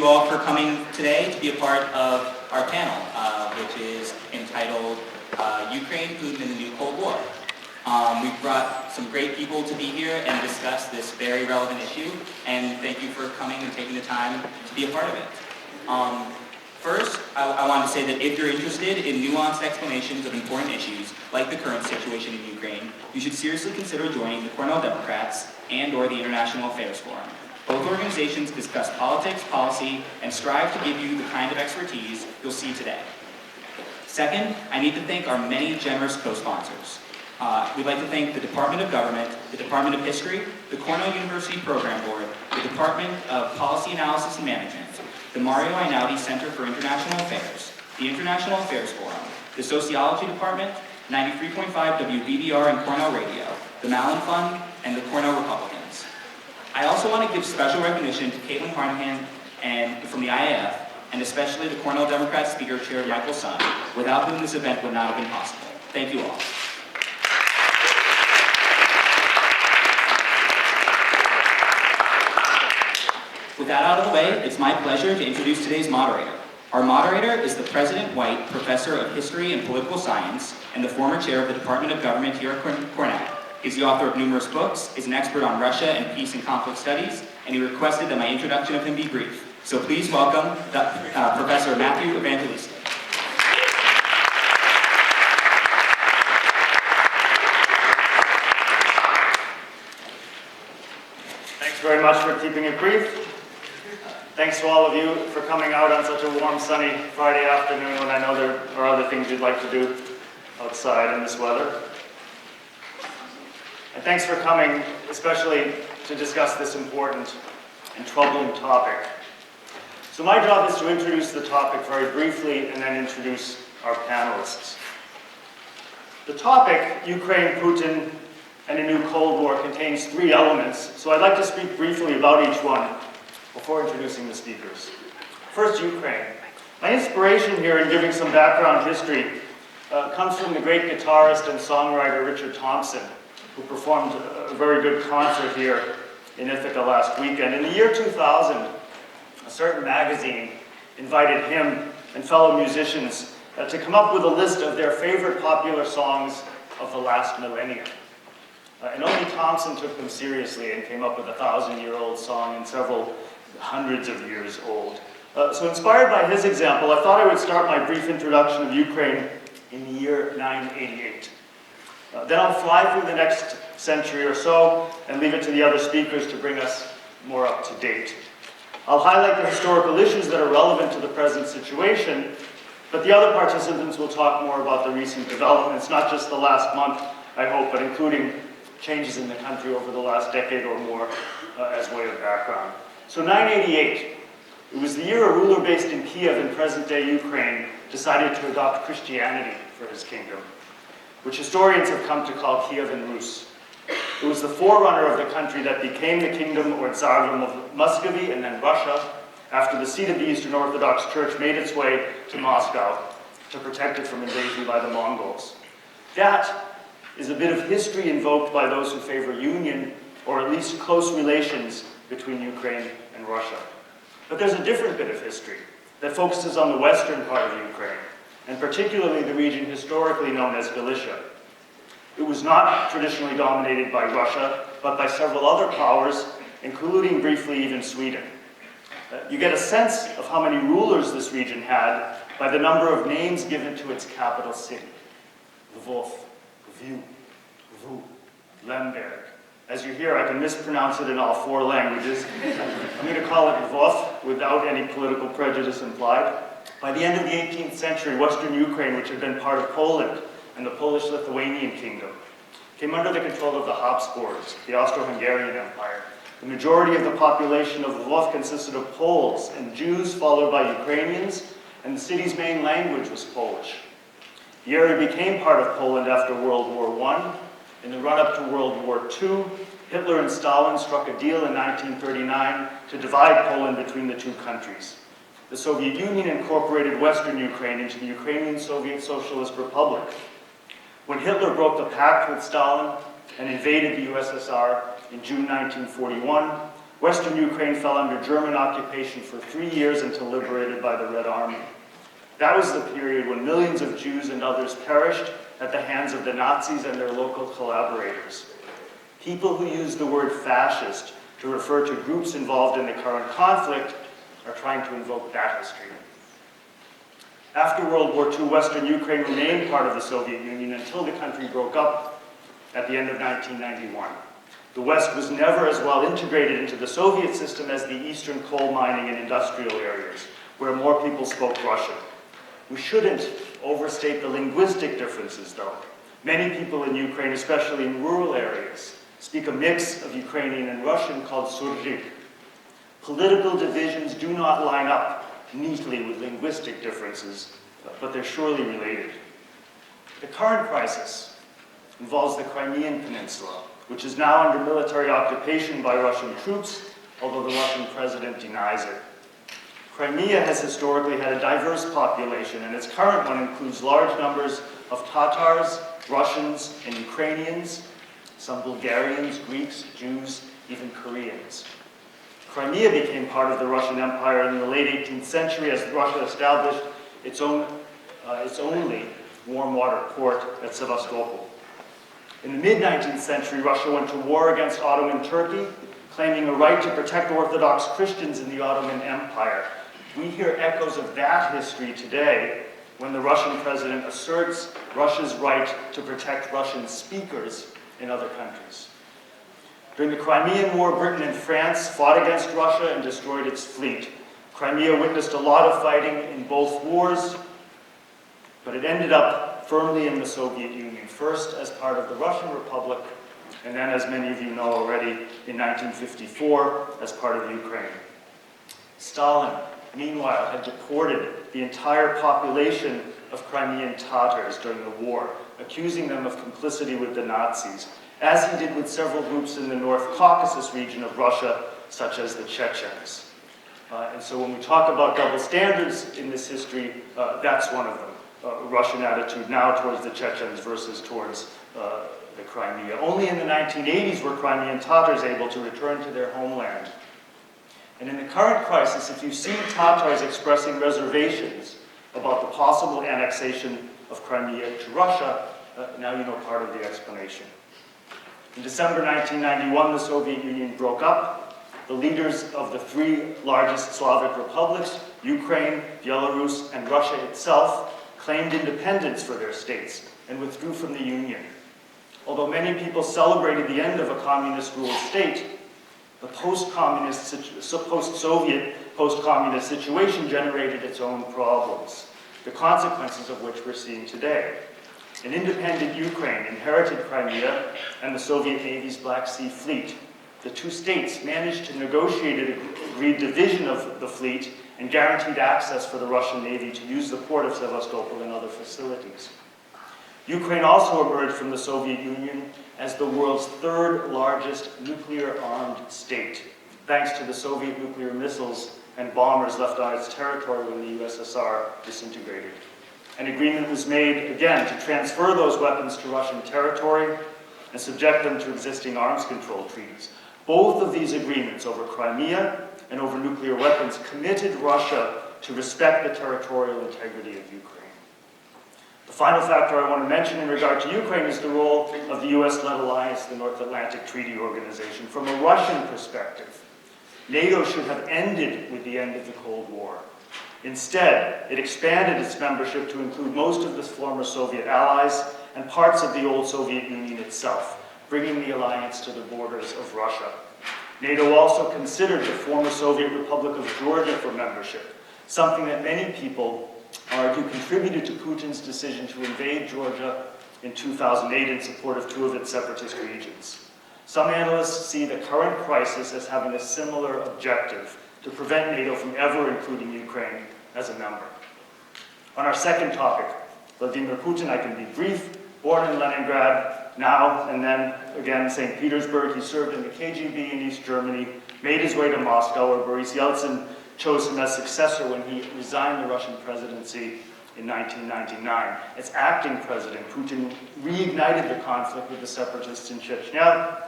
you all for coming today to be a part of our panel, which is entitled Ukraine, Putin, and the New Cold War. We've brought some great people to be here and discuss this very relevant issue, and thank you for coming and taking the time to be a part of it. First, I want to say that if you're interested in nuanced explanations of important issues, like the current situation in Ukraine, you should seriously consider joining the Cornell Democrats and/or the International Affairs Forum. Both organizations discuss politics, policy, and strive to give you the kind of expertise you'll see today. Second, I need to thank our many generous co-sponsors. We'd like to thank the Department of Government, the Department of History, the Cornell University Program Board, the Department of Policy Analysis and Management, the Mario Einaudi Center for International Affairs, the International Affairs Forum, the Sociology Department, 93.5 WBBR and Cornell Radio, the Mellon Fund, and the Cornell Republicans. I also want to give special recognition to Caitlin Harnahan and from the IAF, and especially the Cornell Democrat Speaker Chair Michael Sun, without whom this event would not have been possible. Thank you all. With that out of the way, it's my pleasure to introduce today's moderator. Our moderator is the President White Professor of History and Political Science and the former chair of the Department of Government here at Cornell. He's the author of numerous books, is an expert on Russia and peace and conflict studies, and he requested that my introduction of him be brief. So please welcome Professor Matthew Evangelista. Thanks very much for keeping it brief. Thanks to all of you for coming out on such a warm, sunny Friday afternoon when I know there are other things you'd like to do outside in this weather. And thanks for coming, especially to discuss this important and troubling topic. So my job is to introduce the topic very briefly and then introduce our panelists. The topic, Ukraine, Putin, and a new Cold War, contains three elements, so I'd like to speak briefly about each one before introducing the speakers. First, Ukraine. My inspiration here in giving some background history comes from the great guitarist and songwriter Richard Thompson, who performed a very good concert here in Ithaca last weekend. In the year 2000, a certain magazine invited him and fellow musicians to come up with a list of their favorite popular songs of the last millennium. And only Thompson took them seriously and came up with a 1,000-year-old song and several hundreds of years old. So inspired by his example, I thought I would start my brief introduction of Ukraine in the year 988. Then I'll fly through the next century or so and leave it to the other speakers to bring us more up to date. I'll highlight the historical issues that are relevant to the present situation, but the other participants will talk more about the recent developments, not just the last month, I hope, but including changes in the country over the last decade or more as way of background. So 988, it was the year a ruler based in Kiev in present-day Ukraine decided to adopt Christianity for his kingdom, which historians have come to call Kievan Rus. It was the forerunner of the country that became the kingdom or Tsardom of Muscovy and then Russia after the seat of the Eastern Orthodox Church made its way to Moscow to protect it from invasion by the Mongols. That is a bit of history invoked by those who favor union or at least close relations between Ukraine and Russia. But there's a different bit of history that focuses on the western part of Ukraine, and particularly the region historically known as Galicia. It was not traditionally dominated by Russia, but by several other powers, including briefly even Sweden. You get a sense of how many rulers this region had by the number of names given to its capital city. Lvov, Lviv, Lviv, Lemberg. As you hear, I can mispronounce it in all four languages. I'm going to call it Lvov without any political prejudice implied. By the end of the 18th century, Western Ukraine, which had been part of Poland and the Polish-Lithuanian kingdom, came under the control of the Habsburgs, the Austro-Hungarian Empire. The majority of the population of Lvov consisted of Poles and Jews, followed by Ukrainians, and the city's main language was Polish. The area became part of Poland after World War I. In the run-up to World War II, Hitler and Stalin struck a deal in 1939 to divide Poland between the two countries. The Soviet Union incorporated Western Ukraine into the Ukrainian Soviet Socialist Republic. When Hitler broke the pact with Stalin and invaded the USSR in June 1941, Western Ukraine fell under German occupation for 3 years until liberated by the Red Army. That was the period when millions of Jews and others perished at the hands of the Nazis and their local collaborators. People who use the word fascist to refer to groups involved in the current conflict are trying to invoke that history. After World War II, Western Ukraine remained part of the Soviet Union until the country broke up at the end of 1991. The West was never as well integrated into the Soviet system as the eastern coal mining and industrial areas, where more people spoke Russian. We shouldn't overstate the linguistic differences, though. Many people in Ukraine, especially in rural areas, speak a mix of Ukrainian and Russian called storied. Political divisions do not line up neatly with linguistic differences, but they're surely related. The current crisis involves the Crimean Peninsula, which is now under military occupation by Russian troops, although the Russian president denies it. Crimea has historically had a diverse population, and its current one includes large numbers of Tatars, Russians, and Ukrainians, some Bulgarians, Greeks, Jews, even Koreans. Crimea became part of the Russian Empire in the late 18th century as Russia established its only warm water port at Sevastopol. In the mid-19th century, Russia went to war against Ottoman Turkey, claiming a right to protect Orthodox Christians in the Ottoman Empire. We hear echoes of that history today when the Russian president asserts Russia's right to protect Russian speakers in other countries. During the Crimean War, Britain and France fought against Russia and destroyed its fleet. Crimea witnessed a lot of fighting in both wars, but it ended up firmly in the Soviet Union, first as part of the Russian Republic, and then, as many of you know already, in 1954 as part of Ukraine. Stalin, meanwhile, had deported the entire population of Crimean Tatars during the war, accusing them of complicity with the Nazis, as he did with several groups in the North Caucasus region of Russia, such as the Chechens. And so when we talk about double standards in this history, that's one of them. Russian attitude now towards the Chechens versus towards the Crimea. Only in the 1980s were Crimean Tatars able to return to their homeland. And in the current crisis, if you see Tatars expressing reservations about the possible annexation of Crimea to Russia, now you know part of the explanation. In December 1991, the Soviet Union broke up. The leaders of the three largest Slavic republics, Ukraine, Belarus, and Russia itself, claimed independence for their states and withdrew from the Union. Although many people celebrated the end of a communist-ruled state, the post-Soviet, post-communist situation generated its own problems, the consequences of which we're seeing today. An independent Ukraine inherited Crimea and the Soviet Navy's Black Sea Fleet. The two states managed to negotiate an agreed division of the fleet and guaranteed access for the Russian Navy to use the port of Sevastopol and other facilities. Ukraine also emerged from the Soviet Union as the world's third largest nuclear-armed state, thanks to the Soviet nuclear missiles and bombers left on its territory when the USSR disintegrated. An agreement was made, again, to transfer those weapons to Russian territory and subject them to existing arms control treaties. Both of these agreements over Crimea and over nuclear weapons committed Russia to respect the territorial integrity of Ukraine. The final factor I want to mention in regard to Ukraine is the role of the US-led alliance, the North Atlantic Treaty Organization. From a Russian perspective, NATO should have ended with the end of the Cold War. Instead, it expanded its membership to include most of the former Soviet allies and parts of the old Soviet Union itself, bringing the alliance to the borders of Russia. NATO also considered the former Soviet Republic of Georgia for membership, something that many people argue contributed to Putin's decision to invade Georgia in 2008 in support of two of its separatist regions. Some analysts see the current crisis as having a similar objective, to prevent NATO from ever including Ukraine as a member. On our second topic, Vladimir Putin, I can be brief. Born in Leningrad, now and then again St. Petersburg, he served in the KGB in East Germany, made his way to Moscow, where Boris Yeltsin chose him as successor when he resigned the Russian presidency in 1999. As acting president, Putin reignited the conflict with the separatists in Chechnya,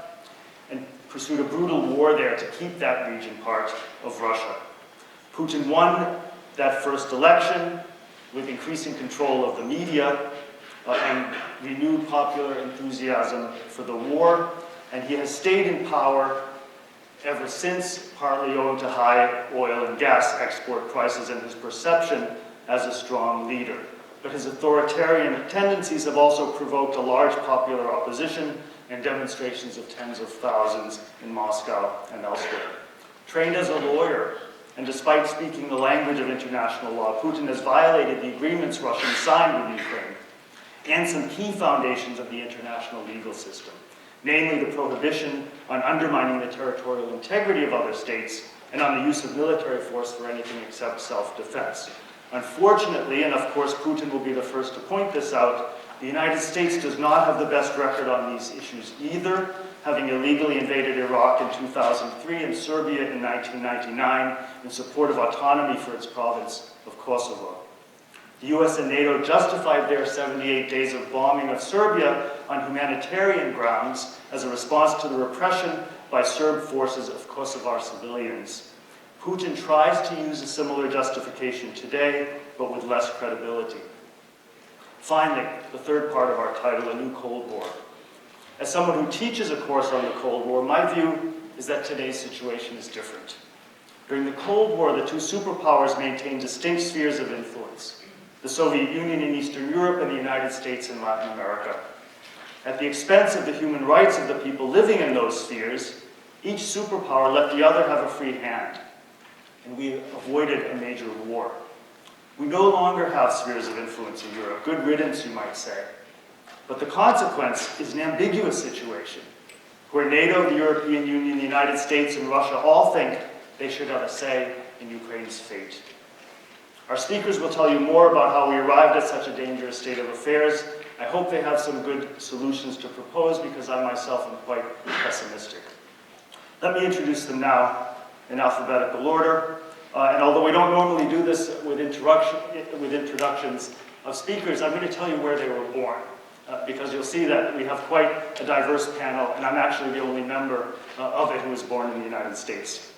and pursued a brutal war there to keep that region part of Russia. Putin won that first election with increasing control of the media and renewed popular enthusiasm for the war, and he has stayed in power ever since, partly owing to high oil and gas export prices and his perception as a strong leader. But his authoritarian tendencies have also provoked a large popular opposition and demonstrations of tens of thousands in Moscow and elsewhere. Trained as a lawyer, and despite speaking the language of international law, Putin has violated the agreements Russia signed with Ukraine and some key foundations of the international legal system, namely the prohibition on undermining the territorial integrity of other states and on the use of military force for anything except self-defense. Unfortunately, and of course Putin will be the first to point this out, the United States does not have the best record on these issues either, having illegally invaded Iraq in 2003 and Serbia in 1999 in support of autonomy for its province of Kosovo. The US and NATO justified their 78 days of bombing of Serbia on humanitarian grounds as a response to the repression by Serb forces of Kosovar civilians. Putin tries to use a similar justification today, but with less credibility. Finally, the third part of our title, A New Cold War. As someone who teaches a course on the Cold War, my view is that today's situation is different. During the Cold War, the two superpowers maintained distinct spheres of influence: the Soviet Union in Eastern Europe and the United States in Latin America. At the expense of the human rights of the people living in those spheres, each superpower let the other have a free hand, and we avoided a major war. We no longer have spheres of influence in Europe. Good riddance, you might say. But the consequence is an ambiguous situation, where NATO, the European Union, the United States, and Russia all think they should have a say in Ukraine's fate. Our speakers will tell you more about how we arrived at such a dangerous state of affairs. I hope they have some good solutions to propose, because I myself am quite pessimistic. Let me introduce them now in alphabetical order. And although we don't normally do this with introductions of speakers, I'm going to tell you where they were born, because you'll see that we have quite a diverse panel, and I'm actually the only member of it who was born in the United States.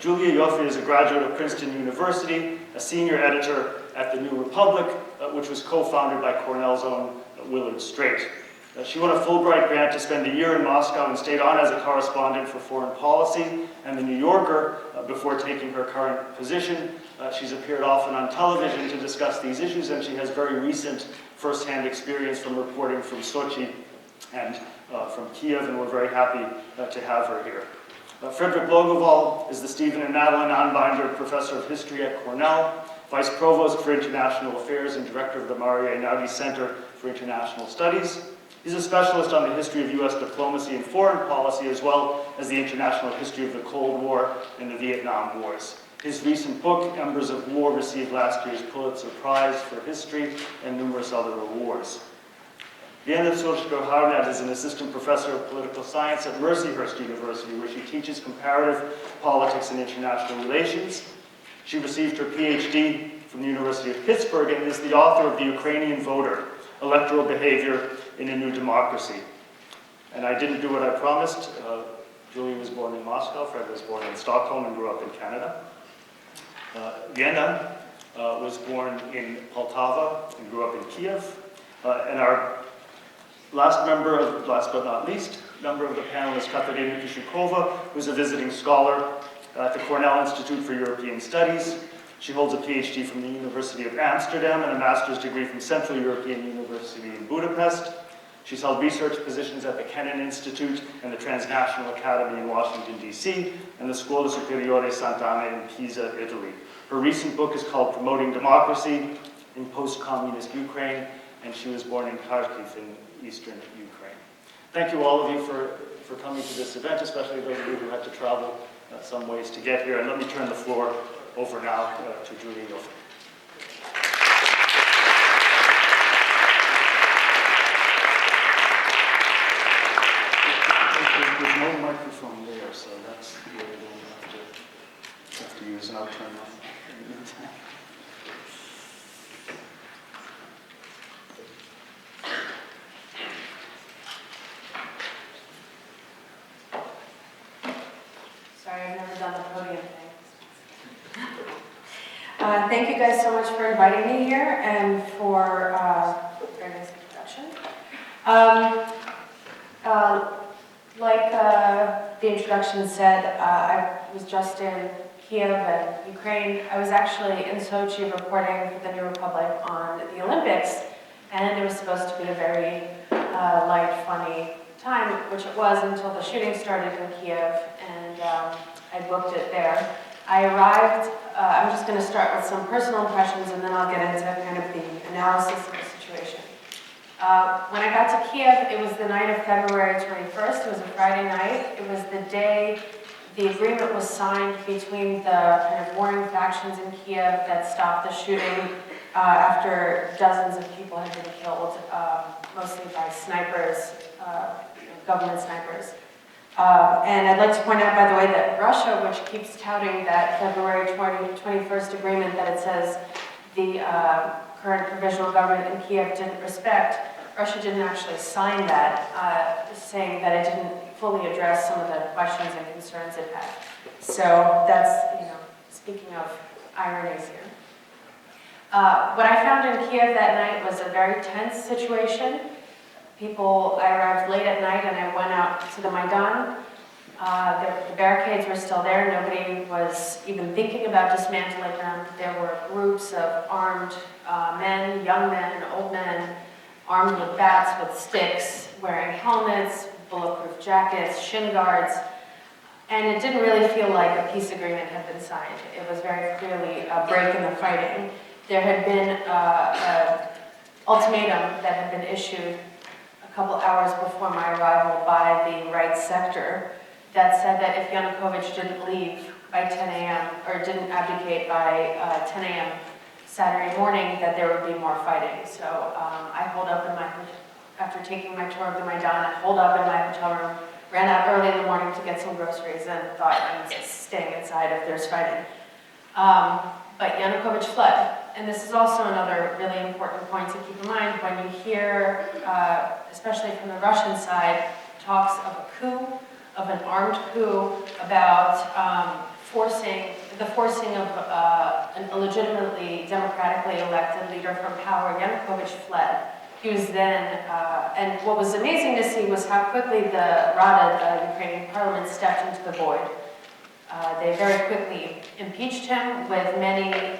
Julia Ioffe is a graduate of Princeton University, a senior editor at the New Republic, which was co-founded by Cornell's own Willard Straight. She won a Fulbright grant to spend a year in Moscow and stayed on as a correspondent for foreign policy and The New Yorker before taking her current position. She's appeared often on television to discuss these issues, and she has very recent first-hand experience from reporting from Sochi and from Kiev, and we're very happy to have her here. Frederick Logoval is the Stephen and Madeline Anbinder Professor of History at Cornell, Vice Provost for International Affairs and Director of the Maria Einaudi Center for International Studies. He's a specialist on the history of U.S. diplomacy and foreign policy, as well as the international history of the Cold War and the Vietnam Wars. His recent book, Embers of War, received last year's Pulitzer Prize for History and numerous other awards. Diana Sorshko-Harnett is an assistant professor of political science at Mercyhurst University, where she teaches comparative politics and international relations. She received her PhD from the University of Pittsburgh and is the author of The Ukrainian Voter, Electoral Behavior in a New Democracy. And I didn't do what I promised. Julie was born in Moscow, Fred was born in Stockholm and grew up in Canada. Vienna was born in Poltava and grew up in Kiev. And our last but not least, member of the panel is Katerina Kishukova, who's a visiting scholar at the Cornell Institute for European Studies. She holds a PhD from the University of Amsterdam and a master's degree from Central European University in Budapest. She's held research positions at the Kennan Institute and the Transnational Academy in Washington, D.C., and the Scuola Superiore Sant'Anna in Pisa, Italy. Her recent book is called Promoting Democracy in Post-Communist Ukraine, and she was born in Kharkiv in eastern Ukraine. Thank you all of you for coming to this event, especially those of you who had to travel some ways to get here. And let me turn the floor over now to Julia Ioffe. There's no microphone there, so that's what we'll have to use, and I'll turn off in the meantime. Thank you guys so much for inviting me here and for very nice introduction. Like the introduction said, I was just in Kiev and Ukraine. I was actually in Sochi reporting for the New Republic on the Olympics, and it was supposed to be a very light, funny time, which it was until the shooting started in Kiev, and I booked it there. I arrived, I'm just going to start with some personal impressions, and then I'll get into kind of the analysis of the situation. When I got to Kiev, it was the night of February 21st. It was a Friday night. It was the day the agreement was signed between the kind of warring factions in Kiev that stopped the shooting after dozens of people had been killed, mostly by snipers, government snipers. And I'd like to point out, by the way, that Russia, which keeps touting that February 21st agreement that it says the current provisional government in Kiev didn't respect, Russia didn't actually sign that, saying that it didn't fully address some of the questions and concerns it had. So that's, speaking of ironies here. What I found in Kiev that night was a very tense situation. I arrived late at night and I went out to the Maidan. The barricades were still there. Nobody was even thinking about dismantling them. There were groups of armed men, young men, old men, armed with bats, with sticks, wearing helmets, bulletproof jackets, shin guards. And it didn't really feel like a peace agreement had been signed. It was very clearly a break in the fighting. There had been an ultimatum that had been issued a couple hours before my arrival by the right sector that said that if Yanukovych didn't leave by 10 a.m. or didn't abdicate by 10 a.m. Saturday morning, that there would be more fighting. So I holed up after taking my tour of the Maidan, I holed up in my hotel room, ran out early in the morning to get some groceries, and thought I'm just staying inside if there's fighting. But Yanukovych fled. And this is also another really important point to keep in mind when you hear, especially from the Russian side, talks of a coup, of an armed coup, about the forcing of a legitimately democratically elected leader from power. Yanukovych fled. He was then, and what was amazing to see was how quickly the Rada, the Ukrainian parliament, stepped into the void. They very quickly impeached him, with many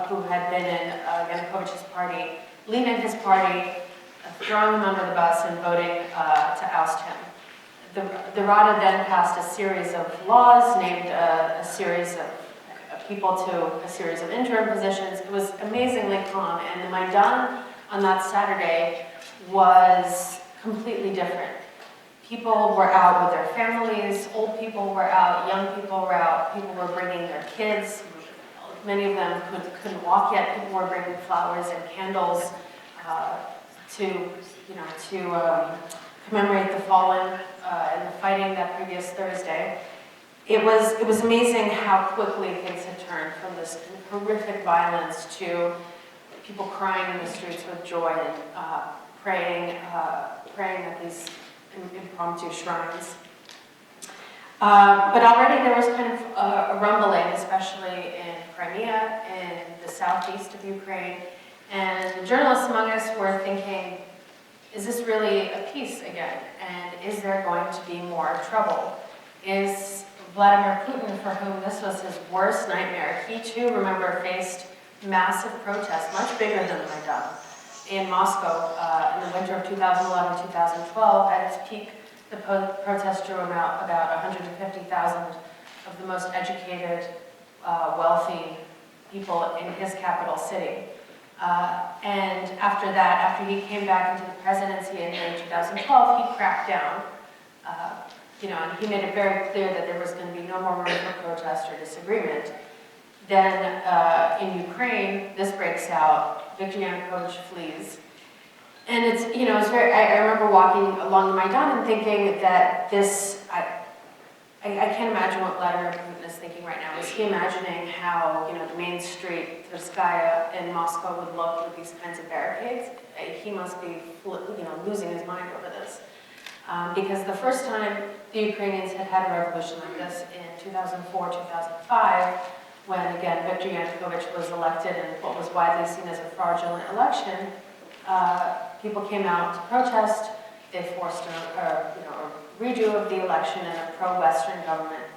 who had been in Yanukovych's party leaving his party, throwing him under the bus and voting to oust him. The Rada then passed a series of laws, named a series of people to a series of interim positions. It was amazingly calm, and the Maidan on that Saturday was completely different. People were out with their families, old people were out, young people were out, people were bringing their kids. Many of them couldn't walk yet. People were bringing flowers and candles to commemorate the fallen in the fighting that previous Thursday. It was amazing how quickly things had turned from this horrific violence to people crying in the streets with joy and praying at these impromptu shrines. But already there was kind of a rumbling, especially in Crimea, in the southeast of Ukraine, and journalists among us were thinking, is this really a peace again? And is there going to be more trouble? Is Vladimir Putin, for whom this was his worst nightmare, he too, remember, faced massive protests, much bigger than the Maidan, in Moscow in the winter of 2011-2012. At its peak, the protests drew about 150,000 of the most educated, wealthy people in his capital city. And after that, after he came back into the presidency in May 2012, he cracked down, and he made it very clear that there was going to be no more room for protest or disagreement. Then in Ukraine, this breaks out. Viktor Yanukovych flees. And it's very, I remember walking along the Maidan and thinking that this, I can't imagine what Vladimir Putin is thinking right now. Is he imagining how, the main street, Tverskaya in Moscow would look with these kinds of barricades? He must be, losing his mind over this. Because the first time the Ukrainians had a revolution like this in 2004, 2005, when again Viktor Yanukovych was elected in what was widely seen as a fraudulent election, people came out to protest. They forced a redo of the election, and a pro-Western government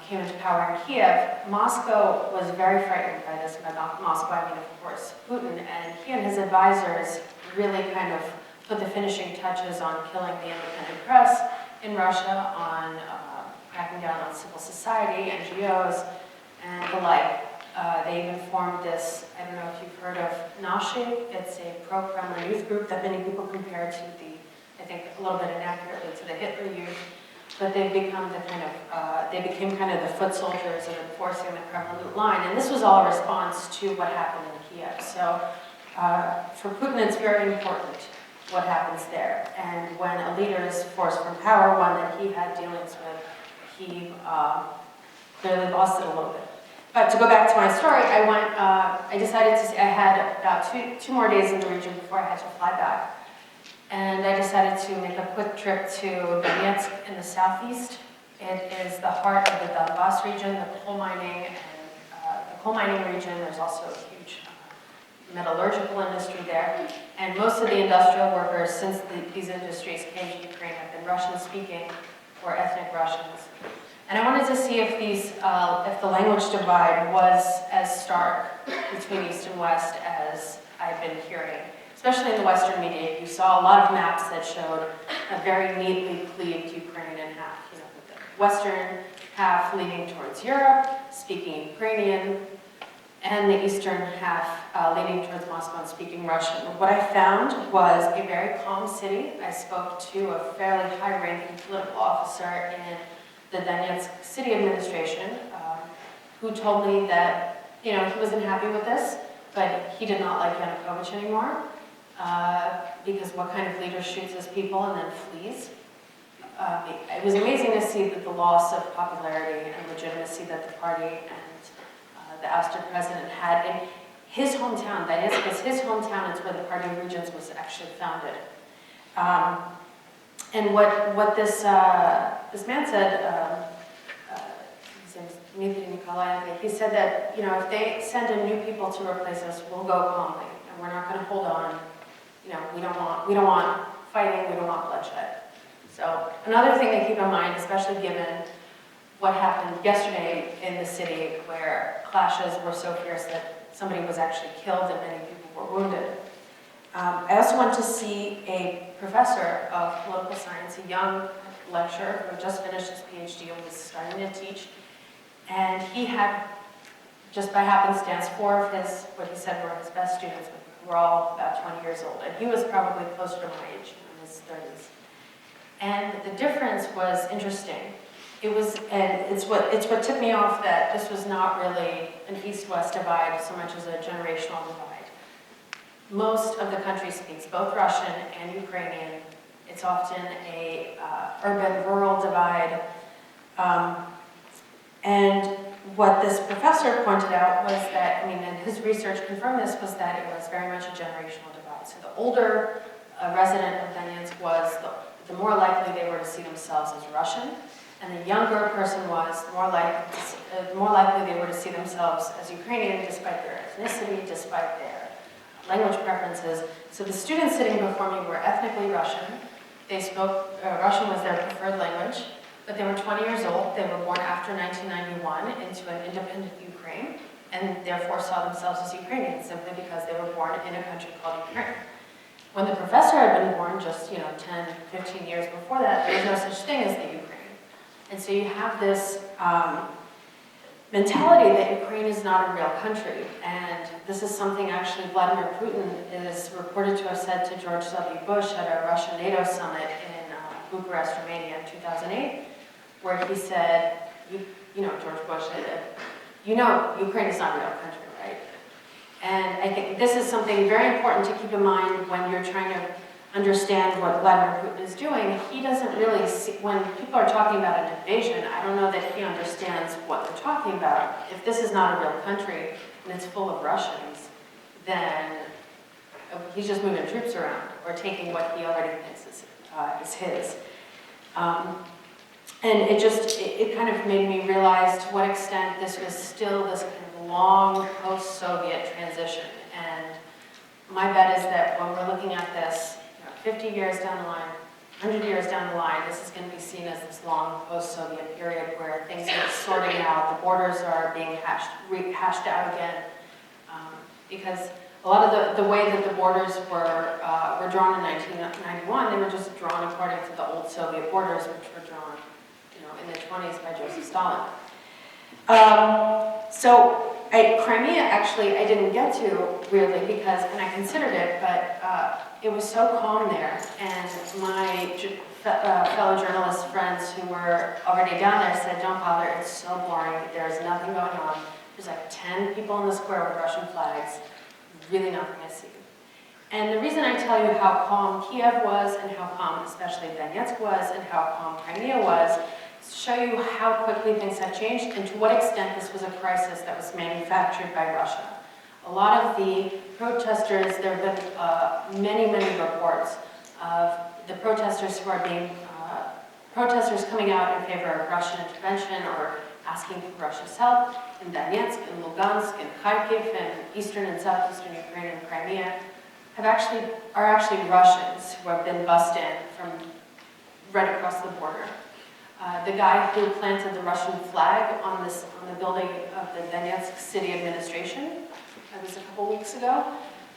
came into power in Kiev. Moscow was very frightened by this. By Moscow, I mean, of course, Putin, and he and his advisors really kind of put the finishing touches on killing the independent press in Russia, on cracking down on civil society, NGOs, and the like. They even formed this, I don't know if you've heard of namesake. It's a pro-Kremlin youth group that many people compare to I think a little bit inaccurately, to the Hitler Youth. But they've become they became kind of the foot soldiers of enforcing the Kremlin line. And this was all a response to what happened in Kiev. So for Putin, it's very important what happens there. And when a leader is forced from power, one that he had dealings with, he clearly lost it a little bit. But to go back to my story, I decided to, I had about two more days in the region before I had to fly back. And I decided to make a quick trip to Donetsk in the southeast. It is the heart of the Donbass region, the coal mining region. There's also a huge metallurgical industry there. And most of the industrial workers, since these industries came to Ukraine, have been Russian-speaking or ethnic Russians. And I wanted to see if if the language divide was as stark between East and West as I've been hearing. Especially in the Western media, you saw a lot of maps that showed a very neatly cleaved Ukraine in half. You know, with the Western half leaning towards Europe, speaking Ukrainian, and the Eastern half leaning towards Moscow and speaking Russian. What I found was a very calm city. I spoke to a fairly high-ranking political officer in the Donetsk city administration who told me that, he wasn't happy with this, but he did not like Yanukovych anymore. Because what kind of leader shoots his people and then flees? It was amazing to see that the loss of popularity and legitimacy that the party and the ousted president had in his hometown. Donetsk was his hometown. It's where the Party of Regents was actually founded. And what this man said, his name is Dmitry Nikolaevich, he said that if they send in new people to replace us, we'll go calmly, and we're not going to hold on. We don't want fighting, we don't want bloodshed. So another thing to keep in mind, especially given what happened yesterday in the city where clashes were so fierce that somebody was actually killed and many people were wounded. I also went to see a professor of political science, a young lecturer who just finished his PhD and was starting to teach. And he had, just by happenstance, four of his, what he said were his best students, were all about 20 years old, and he was probably closer to my age, in his 30s. And the difference was interesting. It's what tipped me off that this was not really an East-West divide so much as a generational divide. Most of the country speaks both Russian and Ukrainian. It's often a urban-rural divide. And what this professor pointed out was that, and his research confirmed this, was that it was very much a generational divide. So the older a resident of Donetsk was, the more likely they were to see themselves as Russian, and the younger a person was, the more likely they were to see themselves as Ukrainian, despite their ethnicity, despite their language preferences. So the students sitting before me were ethnically Russian. They spoke, Russian was their preferred language. But they were 20 years old. They were born after 1991 into an independent Ukraine, and therefore saw themselves as Ukrainians simply because they were born in a country called Ukraine. When the professor had been born just 10, 15 years before that, there was no such thing as the Ukraine. And so you have this mentality that Ukraine is not a real country. And this is something actually Vladimir Putin is reported to have said to George W. Bush at a Russia NATO summit in Bucharest, Romania in 2008. Where he said, George Bush said, Ukraine is not a real country, right? And I think this is something very important to keep in mind when you're trying to understand what Vladimir Putin is doing. He doesn't really see, when people are talking about an invasion, I don't know that he understands what they're talking about. If this is not a real country and it's full of Russians, then he's just moving troops around or taking what he already thinks is his. And it kind of made me realize to what extent this was still this kind of long post-Soviet transition. And my bet is that when we're looking at this, 50 years down the line, 100 years down the line, this is going to be seen as this long post-Soviet period where things are sorting out, the borders are being hashed out again. Because a lot of the way that the borders were drawn in 1991, they were just drawn according to the old Soviet borders, which were drawn, in the 20s by Joseph Stalin. Crimea, actually, I didn't get to, weirdly, because, and I considered it, but it was so calm there, and my fellow journalist friends who were already down there said, don't bother, it's so boring, there's nothing going on. There's like 10 people in the square with Russian flags, really nothing to see. And the reason I tell you how calm Kiev was, and how calm especially Donetsk was, and how calm Crimea was, show you how quickly things have changed and to what extent this was a crisis that was manufactured by Russia. A lot of the protesters, there have been many reports of the protesters who are being, protesters coming out in favor of Russian intervention or asking for Russia's help in Donetsk, in Lugansk, in Kharkiv, and eastern and southeastern Ukraine and Crimea are actually Russians who have been bussed in from right across the border. The guy who planted the Russian flag on the building of the Donetsk city administration, that was a couple weeks ago,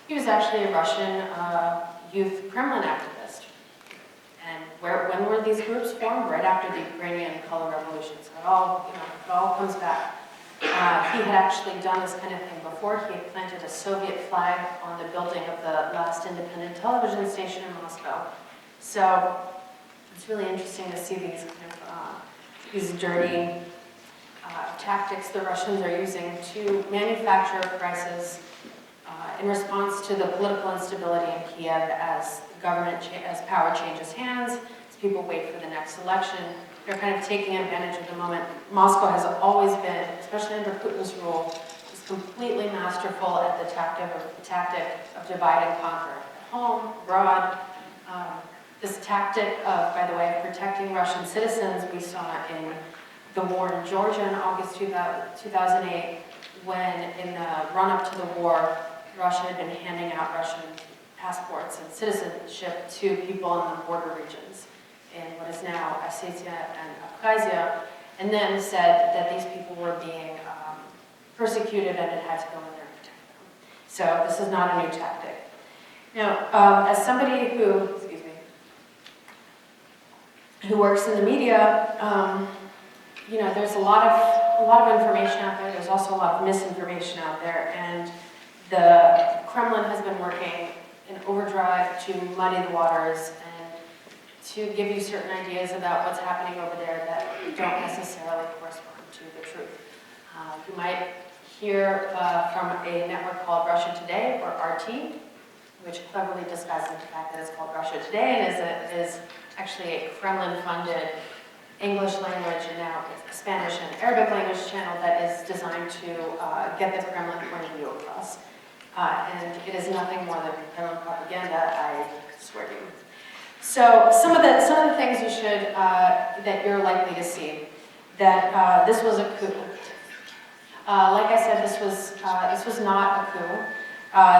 he was actually a Russian youth Kremlin activist. And when were these groups formed? Right after the Ukrainian color revolution. So it all comes back. He had actually done this kind of thing before. He had planted a Soviet flag on the building of the last independent television station in Moscow. So it's really interesting to see these kind of these dirty tactics the Russians are using to manufacture a crisis in response to the political instability in Kiev as as power changes hands, as people wait for the next election. They're kind of taking advantage of the moment. Moscow has always been, especially under Putin's rule, is completely masterful at the tactic of divide and conquer. At home, abroad. This tactic of, by the way, of protecting Russian citizens we saw in the war in Georgia in August 2008, when in the run-up to the war, Russia had been handing out Russian passports and citizenship to people in the border regions in what is now Ossetia and Abkhazia, and then said that these people were being persecuted and it had to go in there and protect them. So this is not a new tactic. Now, as somebody who works in the media, there's a lot of information out there. There's also a lot of misinformation out there, and the Kremlin has been working in overdrive to muddy the waters and to give you certain ideas about what's happening over there that don't necessarily correspond to the truth. You might hear from a network called Russia Today, or RT, which cleverly disguises the fact that it's called Russia Today and is actually a Kremlin-funded English language and now Spanish and Arabic language channel that is designed to get the Kremlin point of view across. And it is nothing more than Kremlin propaganda, I swear to you. So some of the things you should that you're likely to see, that this was a coup. Like I said, this was not a coup.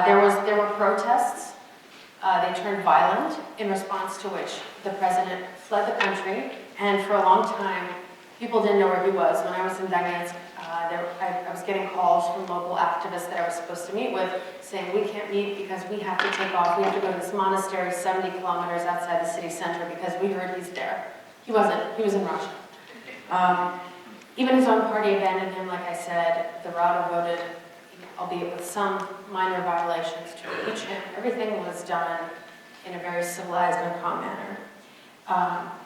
There were protests. They turned violent, in response to which the president fled the country, and for a long time, people didn't know where he was. When I was in Donetsk, I was getting calls from local activists that I was supposed to meet with, saying, we can't meet because we have to take off. We have to go to this monastery 70 kilometers outside the city center because we heard he's there. He wasn't. He was in Russia. Even his own party abandoned him, like I said. The Rada voted, albeit with some minor violations, to impeach him. Everything was done in a very civilized and calm manner.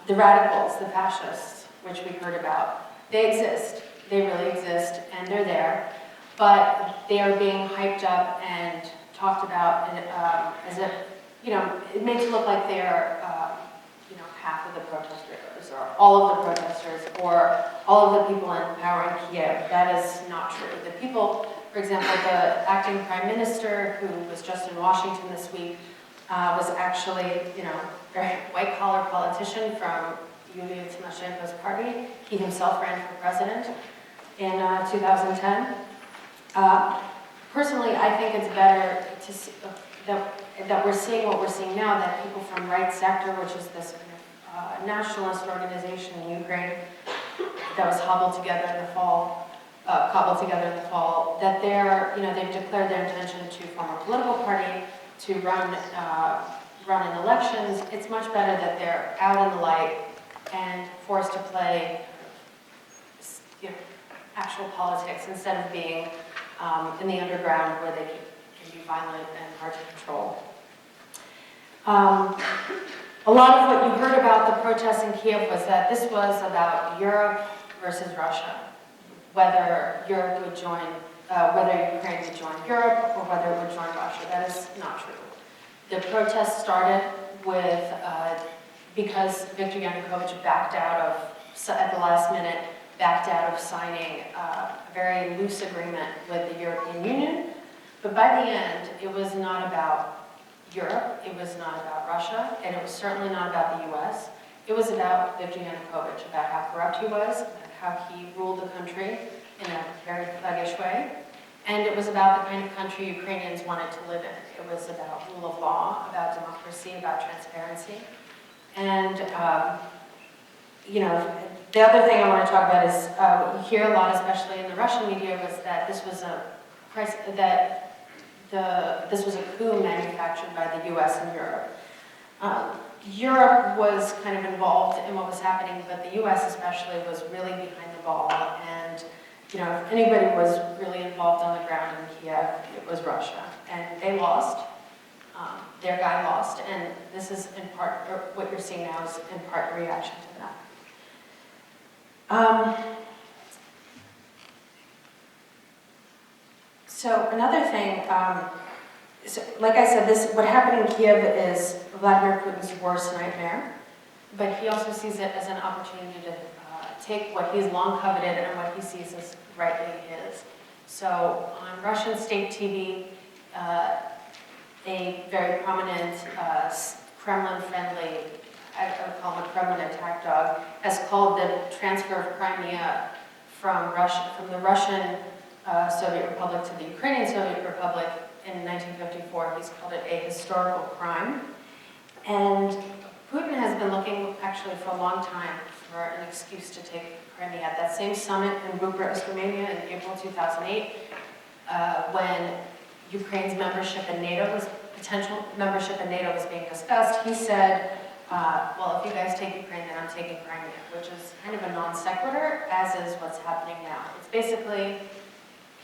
The radicals, the fascists, which we heard about, they exist. They really exist, and they're there. But they are being hyped up and talked about as if, it makes it look like they are, half of the protesters, or all of the protesters, or all of the people in power in Kiev. That is not true. The people, for example, the acting prime minister, who was just in Washington this week, was actually, very white-collar politician from, Yulia Tymoshenko's party. He himself ran for president in 2010. Personally, I think it's better to see, that we're seeing what we're seeing now, that people from Right Sector, which is this nationalist organization in Ukraine that was cobbled together in the fall, that they've declared their intention to form a political party, to run in elections. It's much better that they're out in the light and forced to play actual politics instead of being in the underground where they can be violent and hard to control. A lot of what you heard about the protests in Kiev was that this was about Europe versus Russia, whether Ukraine would join Europe or whether it would join Russia. That is not true. The protests started with because Viktor Yanukovych backed out of, at the last minute, signing a very loose agreement with the European Union. But by the end, it was not about Europe, it was not about Russia, and it was certainly not about the US. It was about Viktor Yanukovych, about how corrupt he was, about how he ruled the country in a very thuggish way. And it was about the kind of country Ukrainians wanted to live in. It was about rule of law, about democracy, about transparency. And, the other thing I want to talk about is what you hear a lot, especially in the Russian media, was that this was this was a coup manufactured by the US and Europe. Europe was kind of involved in what was happening, but the US especially was really behind the ball. And if anybody was really involved on the ground in Kiev, it was Russia. And they lost. Their guy lost. And this is in part, or what you're seeing now is in part a reaction to that. So another thing, so like I said, what happened in Kiev is Vladimir Putin's worst nightmare, but he also sees it as an opportunity to take what he's long coveted and what he sees as rightly his. So on Russian state TV, a very prominent Kremlin-friendly, I would call him a Kremlin attack dog, has called the transfer of Crimea from the Russian Soviet Republic to the Ukrainian Soviet Republic in 1954. He's called it a historical crime. And Putin has been looking actually for a long time for an excuse to take Crimea. At that same summit in Bucharest, Romania in April 2008, when Ukraine's potential membership in NATO was being discussed, he said, well, if you guys take Ukraine, then I'm taking Crimea, which is kind of a non sequitur, as is what's happening now. It's basically,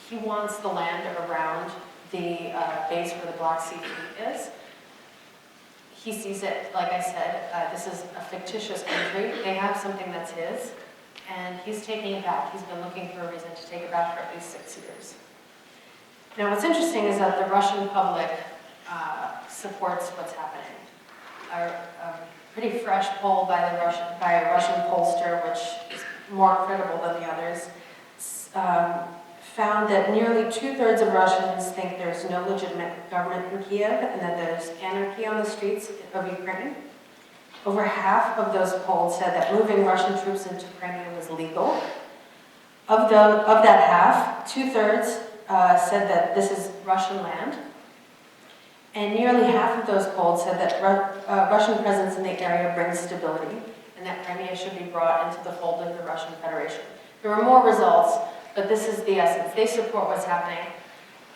he wants the land around the base where the Black Sea Fleet is. He sees it, like I said, this is a fictitious country. They have something that's his, and he's taking it back. He's been looking for a reason to take it back for at least 6 years. Now, what's interesting is that the Russian public supports what's happening. A pretty fresh poll by a Russian pollster, which is more credible than the others, found that nearly 2/3 of Russians think there's no legitimate government in Kiev and that there's anarchy on the streets of Ukraine. Over half of those polled said that moving Russian troops into Crimea was legal. Of that half, 2/3 said that this is Russian land. And nearly half of those polled said that Russian presence in the area brings stability and that Crimea should be brought into the fold of the Russian Federation. There were more results, but this is the essence. They support what's happening.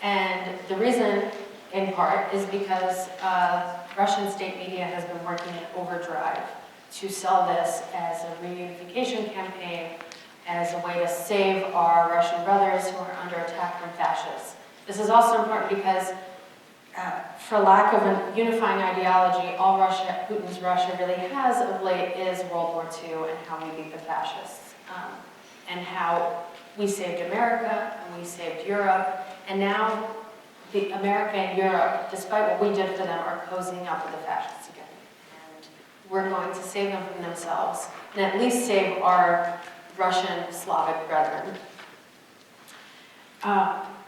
And the reason, in part, is because Russian state media has been working in overdrive to sell this as a reunification campaign, as a way to save our Russian brothers who are under attack from fascists. This is also important because for lack of a unifying ideology, all Putin's Russia really has of late is World War II and how we beat the fascists, and how we saved America and we saved Europe, and now America and Europe, despite what we did for them, are cozying up with the fascists again. And we're going to save them from themselves and at least save our Russian Slavic brethren.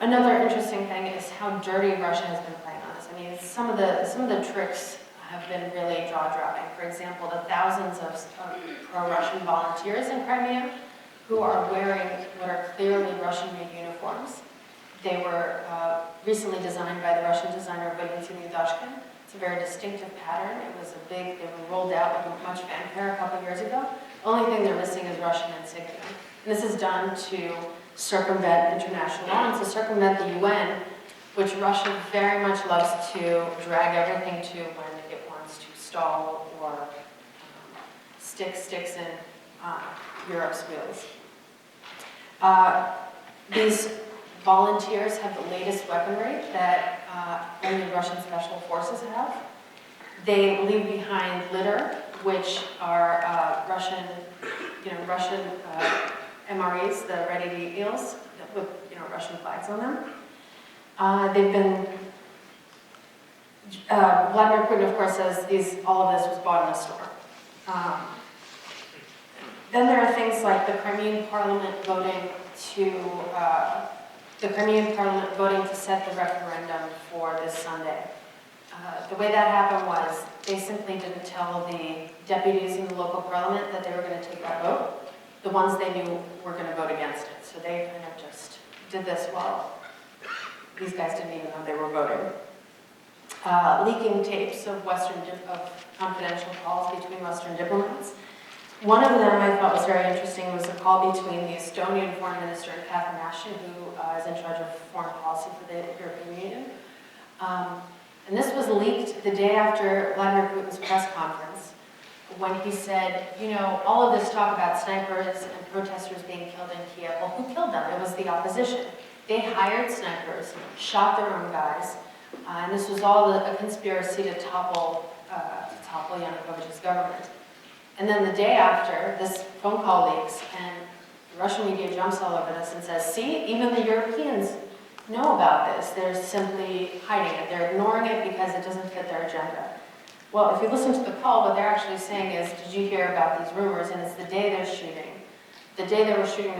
Another interesting thing is how dirty Russia has been playing on this. I mean, some of the tricks have been really jaw-dropping. For example, the thousands of pro-Russian volunteers in Crimea who are wearing what are clearly Russian-made uniforms. They were recently designed by the Russian designer Valentin Yudoshkin. It's a very distinctive pattern. They were rolled out with much fanfare a couple years ago. The only thing they're missing is Russian insignia. And this is done to circumvent international law and to circumvent the UN, which Russia very much loves to drag everything to when it wants to stall or stick sticks in Europe's wheels. These volunteers have the latest weaponry that only Russian special forces have. They leave behind litter, which are Russian MREs, the ready-to-eat meals with Russian flags on them. Vladimir Putin, of course, says all of this was bought in a store. Then there are things like the Crimean Parliament voting to set the referendum for this Sunday. The way that happened was they simply didn't tell the deputies in the local parliament that they were going to take that vote. The ones they knew were going to vote against it. So they kind of just did this while these guys didn't even know they were voting. Leaking tapes of confidential calls between Western diplomats. One of them I thought was very interesting was a call between the Estonian foreign minister and Catherine Ashton, who is in charge of foreign policy for the European Union. And this was leaked the day after Vladimir Putin's press conference, when he said, all of this talk about snipers and protesters being killed in Kiev, well, who killed them? It was the opposition. They hired snipers, shot their own guys, and this was all a conspiracy to topple Yanukovych's government. And then the day after, this phone call leaks, and the Russian media jumps all over this and says, see, even the Europeans know about this. They're simply hiding it. They're ignoring it because it doesn't fit their agenda. Well, if you listen to the call, what they're actually saying is, did you hear about these rumors? And it's the day they're shooting. The day they were shooting,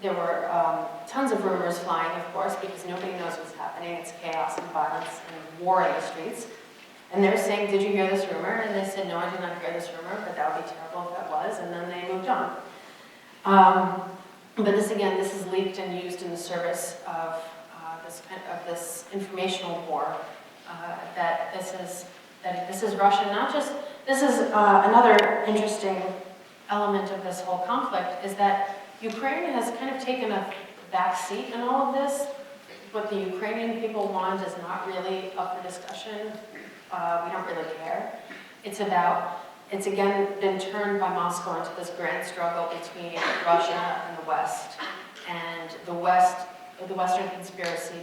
there were tons of rumors flying, of course, because nobody knows what's happening. It's chaos and violence and war in the streets. And they're saying, did you hear this rumor? And they said, no, I did not hear this rumor, but that would be terrible if that was. And then they moved on. But this is leaked and used in the service of this informational war. That this is Russia. Not just this is another interesting element of this whole conflict is that Ukraine has kind of taken a back seat in all of this. What the Ukrainian people want is not really up for discussion. We don't really care. It's again been turned by Moscow into this grand struggle between Russia and the West, and the Western conspiracy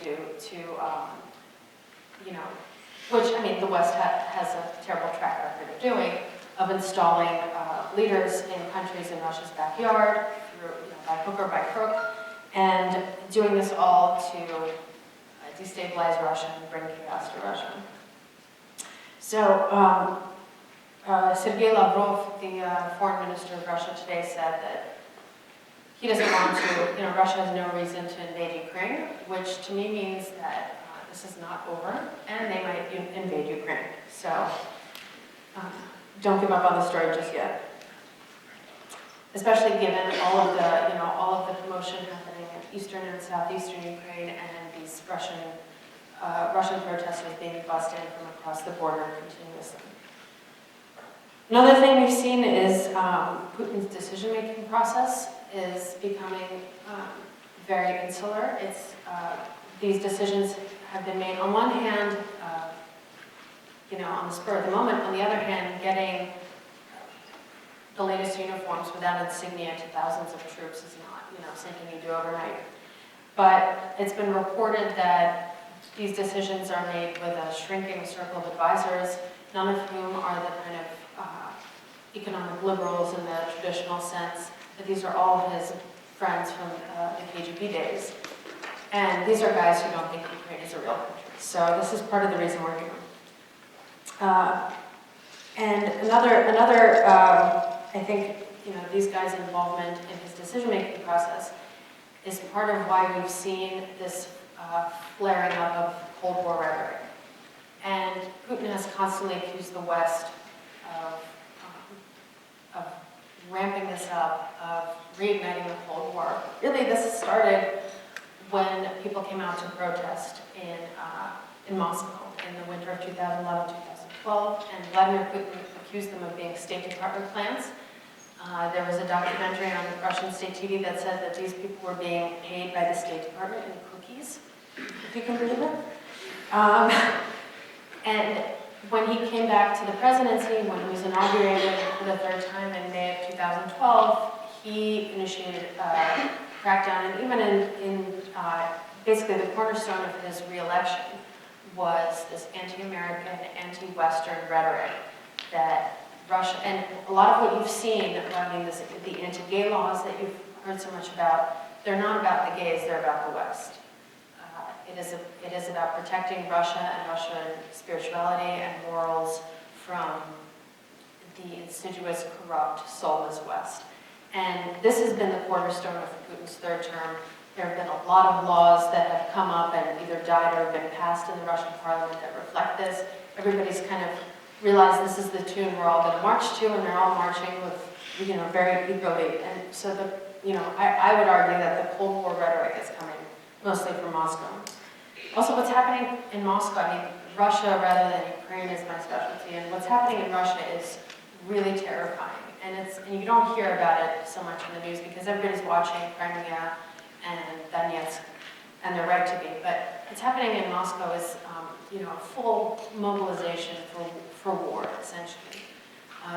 which the West has a terrible track record of doing, of installing leaders in countries in Russia's backyard, by hook or by crook, and doing this all to destabilize Russia and bring chaos to Russia. So Sergei Lavrov, the foreign minister of Russia today, said that he doesn't want to, Russia has no reason to invade Ukraine, which to me means that this is not over, and they might invade Ukraine. So don't give up on the story just yet. Especially given all of the commotion happening in eastern and southeastern Ukraine, and these Russian protesters being bussed in from across the border continuously. Another thing we've seen is Putin's decision-making process is becoming very insular. These decisions have been made on one hand, on the spur of the moment. On the other hand, getting the latest uniforms without insignia to thousands of troops is not, something you do overnight. But it's been reported that these decisions are made with a shrinking circle of advisors, none of whom are the kind of economic liberals in the traditional sense, but these are all his friends from the KGB days. And these are guys who don't think Ukraine is a real country. So this is part of the reason we're here. And another I think, these guys' involvement in his decision-making process is part of why we've seen this flaring up of Cold War rhetoric. And Putin has constantly accused the West of ramping this up, of reigniting the Cold War. Really, this started when people came out to protest in Moscow in the winter of 2011, 2012, and Vladimir Putin accused them of being State Department plants. There was a documentary on Russian state TV that said that these people were being paid by the State Department in cookies, if you can believe it. And when he came back to the presidency, when he was inaugurated for the third time in May of 2012, he initiated a crackdown, and even in basically the cornerstone of his re-election was this anti-American, anti-Western rhetoric that Russia, and a lot of what you've seen, I mean, the anti-gay laws that you've heard so much about, they're not about the gays, they're about the West. It is about protecting Russia and Russian spirituality and morals from the insidious, corrupt, soulless West. And this has been the cornerstone of Putin's third term. There have been a lot of laws that have come up and either died or have been passed in the Russian parliament that reflect this. Everybody's kind of realized this is the tune we're all going to march to, and they're all marching with, very eagerly. And so I would argue that the Cold War rhetoric is coming mostly from Moscow. Also, what's happening in Moscow, I mean, Russia rather than Ukraine is my specialty, and what's happening in Russia is really terrifying. And you don't hear about it so much in the news because everybody's watching Crimea and Donetsk, and they're right to be. But what's happening in Moscow is, a full mobilization for war, essentially.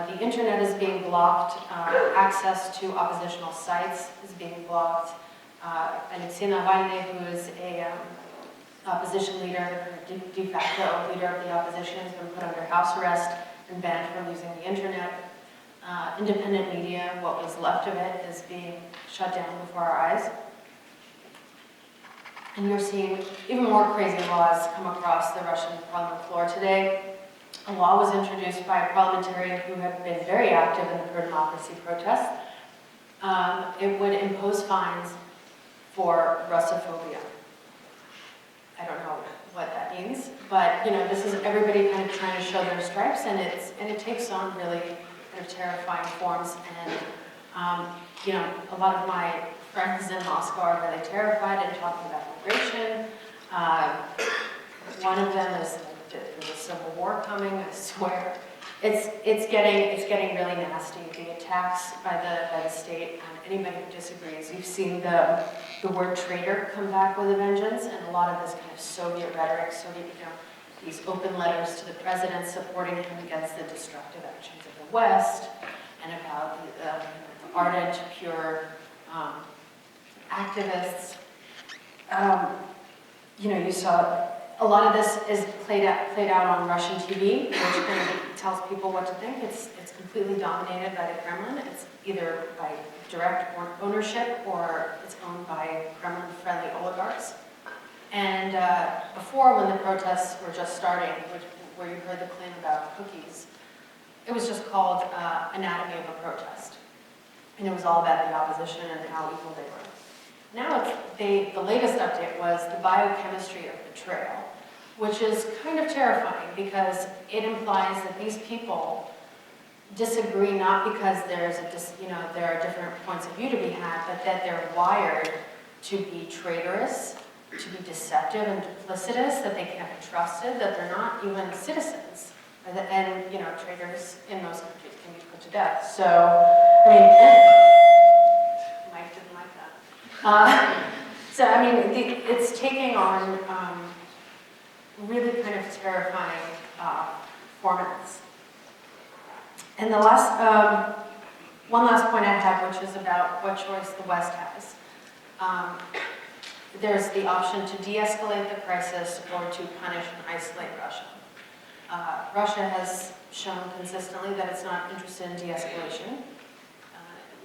The internet is being blocked. Access to oppositional sites is being blocked. Alexei Navalny, who is a opposition leader, de facto leader of the opposition, has been put under house arrest and banned from using the internet. Independent media, what was left of it, is being shut down before our eyes. And you're seeing even more crazy laws come across the Russian parliament floor today. A law was introduced by a parliamentarian who had been very active in the pro-democracy protests. It would impose fines for Russophobia. I don't know what that means, but this is everybody kind of trying to show their stripes, and it takes on really kind of terrifying forms. And a lot of my friends in Moscow are really terrified and talking about immigration. One of them is there's a civil war coming. I swear, it's getting really nasty. The attacks by the state on anybody who disagrees. You've seen the word traitor come back with a vengeance, and a lot of this kind of Soviet rhetoric, these open letters to the president supporting him against the destructive actions of the West, and about the ardent, pure activists. You saw a lot of this is played out on Russian TV, which kind of tells people what to think. It's completely dominated by the Kremlin. It's either by direct ownership or it's owned by Kremlin-friendly oligarchs. And before, when the protests were just starting, where you heard the claim about cookies, it was just called Anatomy of a Protest. And it was all about the opposition and how evil they were. Now the latest update was the biochemistry of betrayal, which is kind of terrifying because it implies that these people disagree not because there are different points of view to be had, but that they're wired to be traitorous, to be deceptive and duplicitous, that they can't be trusted, that they're not even citizens. And traitors in most countries can be put to death. So, I mean, Mike didn't like that. It's taking on really kind of terrifying formats. And the one last point I have, which is about what choice the West has. There's the option to de-escalate the crisis or to punish and isolate Russia. Russia has shown consistently that it's not interested in de-escalation.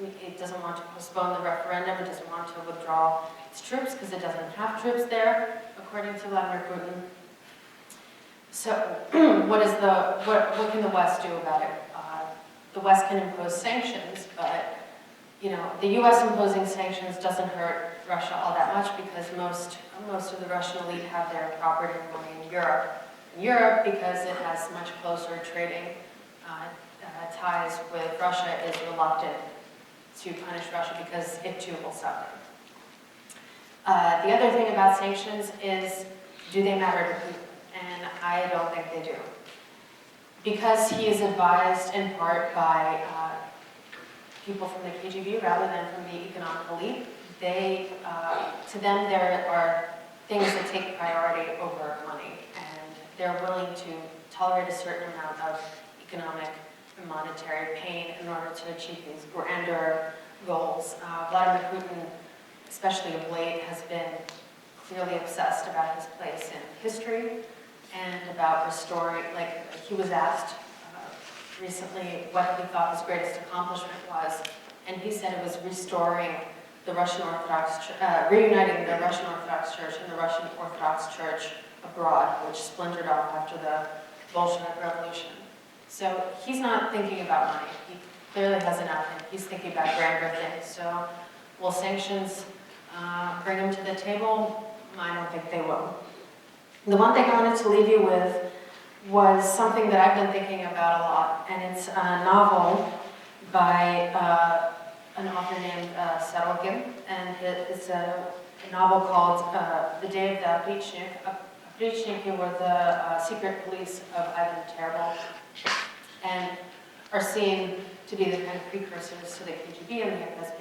It doesn't want to postpone the referendum. It doesn't want to withdraw its troops because it doesn't have troops there, according to Vladimir Putin. So, what can the West do about it? The West can impose sanctions, but the U.S. imposing sanctions doesn't hurt Russia all that much because most of the Russian elite have their property and money in Europe. in Europe, because it has much closer trading ties with Russia, is reluctant to punish Russia because it too will suffer. The other thing about sanctions is, do they matter to Putin? And I don't think they do. Because he is advised in part by people from the KGB rather than from the economic elite, to them there are things that take priority over money, and they're willing to tolerate a certain amount of economic and monetary pain in order to achieve these grander goals. Vladimir Putin, especially of late, has been clearly obsessed about his place in history and about restoring, like he was asked recently what he thought his greatest accomplishment was, and he said it was restoring the Russian Orthodox, reuniting the Russian Orthodox Church and the Russian Orthodox Church abroad, which splintered off after the Bolshevik Revolution. So he's not thinking about money. He clearly has enough, and he's thinking about grander things. So will sanctions bring him to the table? I don't think they will. The one thing I wanted to leave you with was something that I've been thinking about a lot, and it's a novel by an author named Sorokin, and it's a novel called The Day of the Oprichnik. Oprichniki were the secret police of Ivan the Terrible, and are seen to be the kind of precursors to the KGB and the FSB.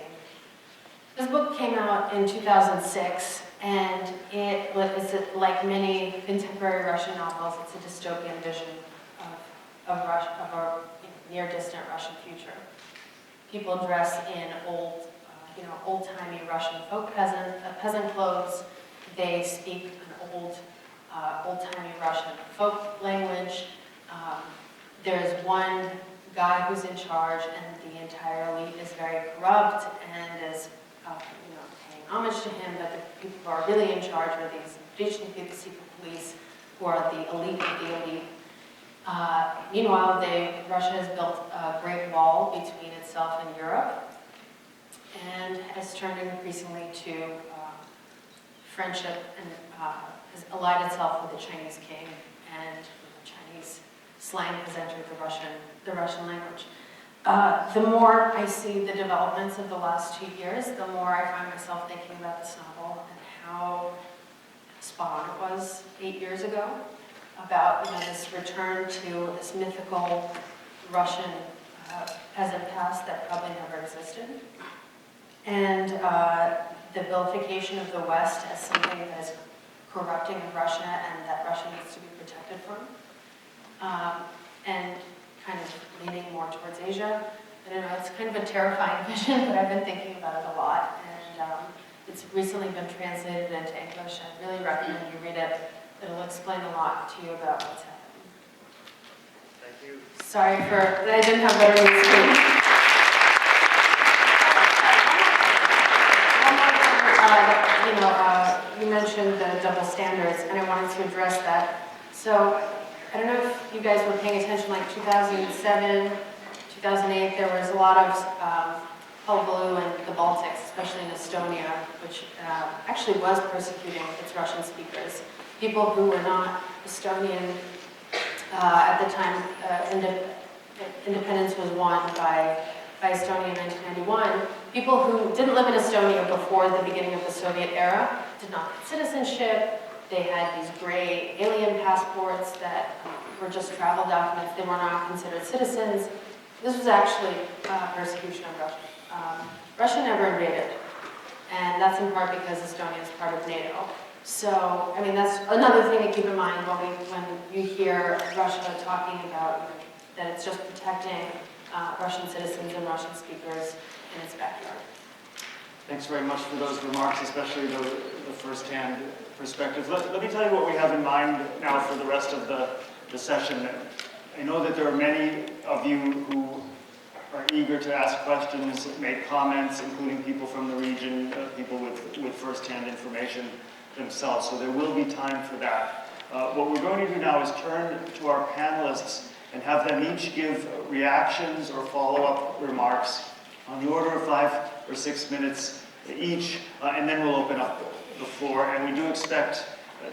This book came out in 2006, and it's like many contemporary Russian novels. It's a dystopian vision of Russia, of a near-distant Russian future. People dress in old-timey Russian peasant clothes. They speak an old-timey Russian folk language. There's one guy who's in charge, and the entire elite is very corrupt and is paying homage to him, but the people who are really in charge are these Oprichnik, the secret police, who are the elite of the elite. Meanwhile, Russia has built a great wall between itself and Europe, and has turned increasingly to friendship, and has allied itself with the Chinese king, and Chinese slang has entered the Russian language. The more I see the developments of the last 2 years, the more I find myself thinking about this novel and how spot on it was 8 years ago, about this return to this mythical Russian peasant past that probably never existed, and the vilification of the West as something that is corrupting Russia and that Russia needs to be protected from, and kind of leaning more towards Asia. I don't know, it's kind of a terrifying vision, but I've been thinking about it a lot, and it's recently been translated into English. I really recommend you read it. It'll explain a lot to you about what's happening. Thank you. Sorry that I didn't have better news for you. You mentioned the double standards, and I wanted to address that. So, I don't know if you guys were paying attention, like 2007, 2008, there was a lot of hullabaloo in the Baltics, especially in Estonia, which actually was persecuting its Russian speakers. People who were not Estonian at the time, independence was won by Estonia in 1991. People who didn't live in Estonia before the beginning of the Soviet era did not get citizenship. They had these gray alien passports that were just travel documents. They were not considered citizens. This was actually persecution of Russia. Russia never invaded, and that's in part because Estonia is part of NATO. So, I mean, that's another thing to keep in mind when you hear Russia talking about that it's just protecting Russian citizens and Russian speakers in its backyard. Thanks very much for those remarks, especially the first-hand perspective. Let me tell you what we have in mind now for the rest of the session. I know that there are many of you who are eager to ask questions, make comments, including people from the region, people with first-hand information themselves, so there will be time for that. What we're going to do now is turn to our panelists and have them each give reactions or follow-up remarks on the order of 5 or 6 minutes each, and then we'll open up the floor. And we do expect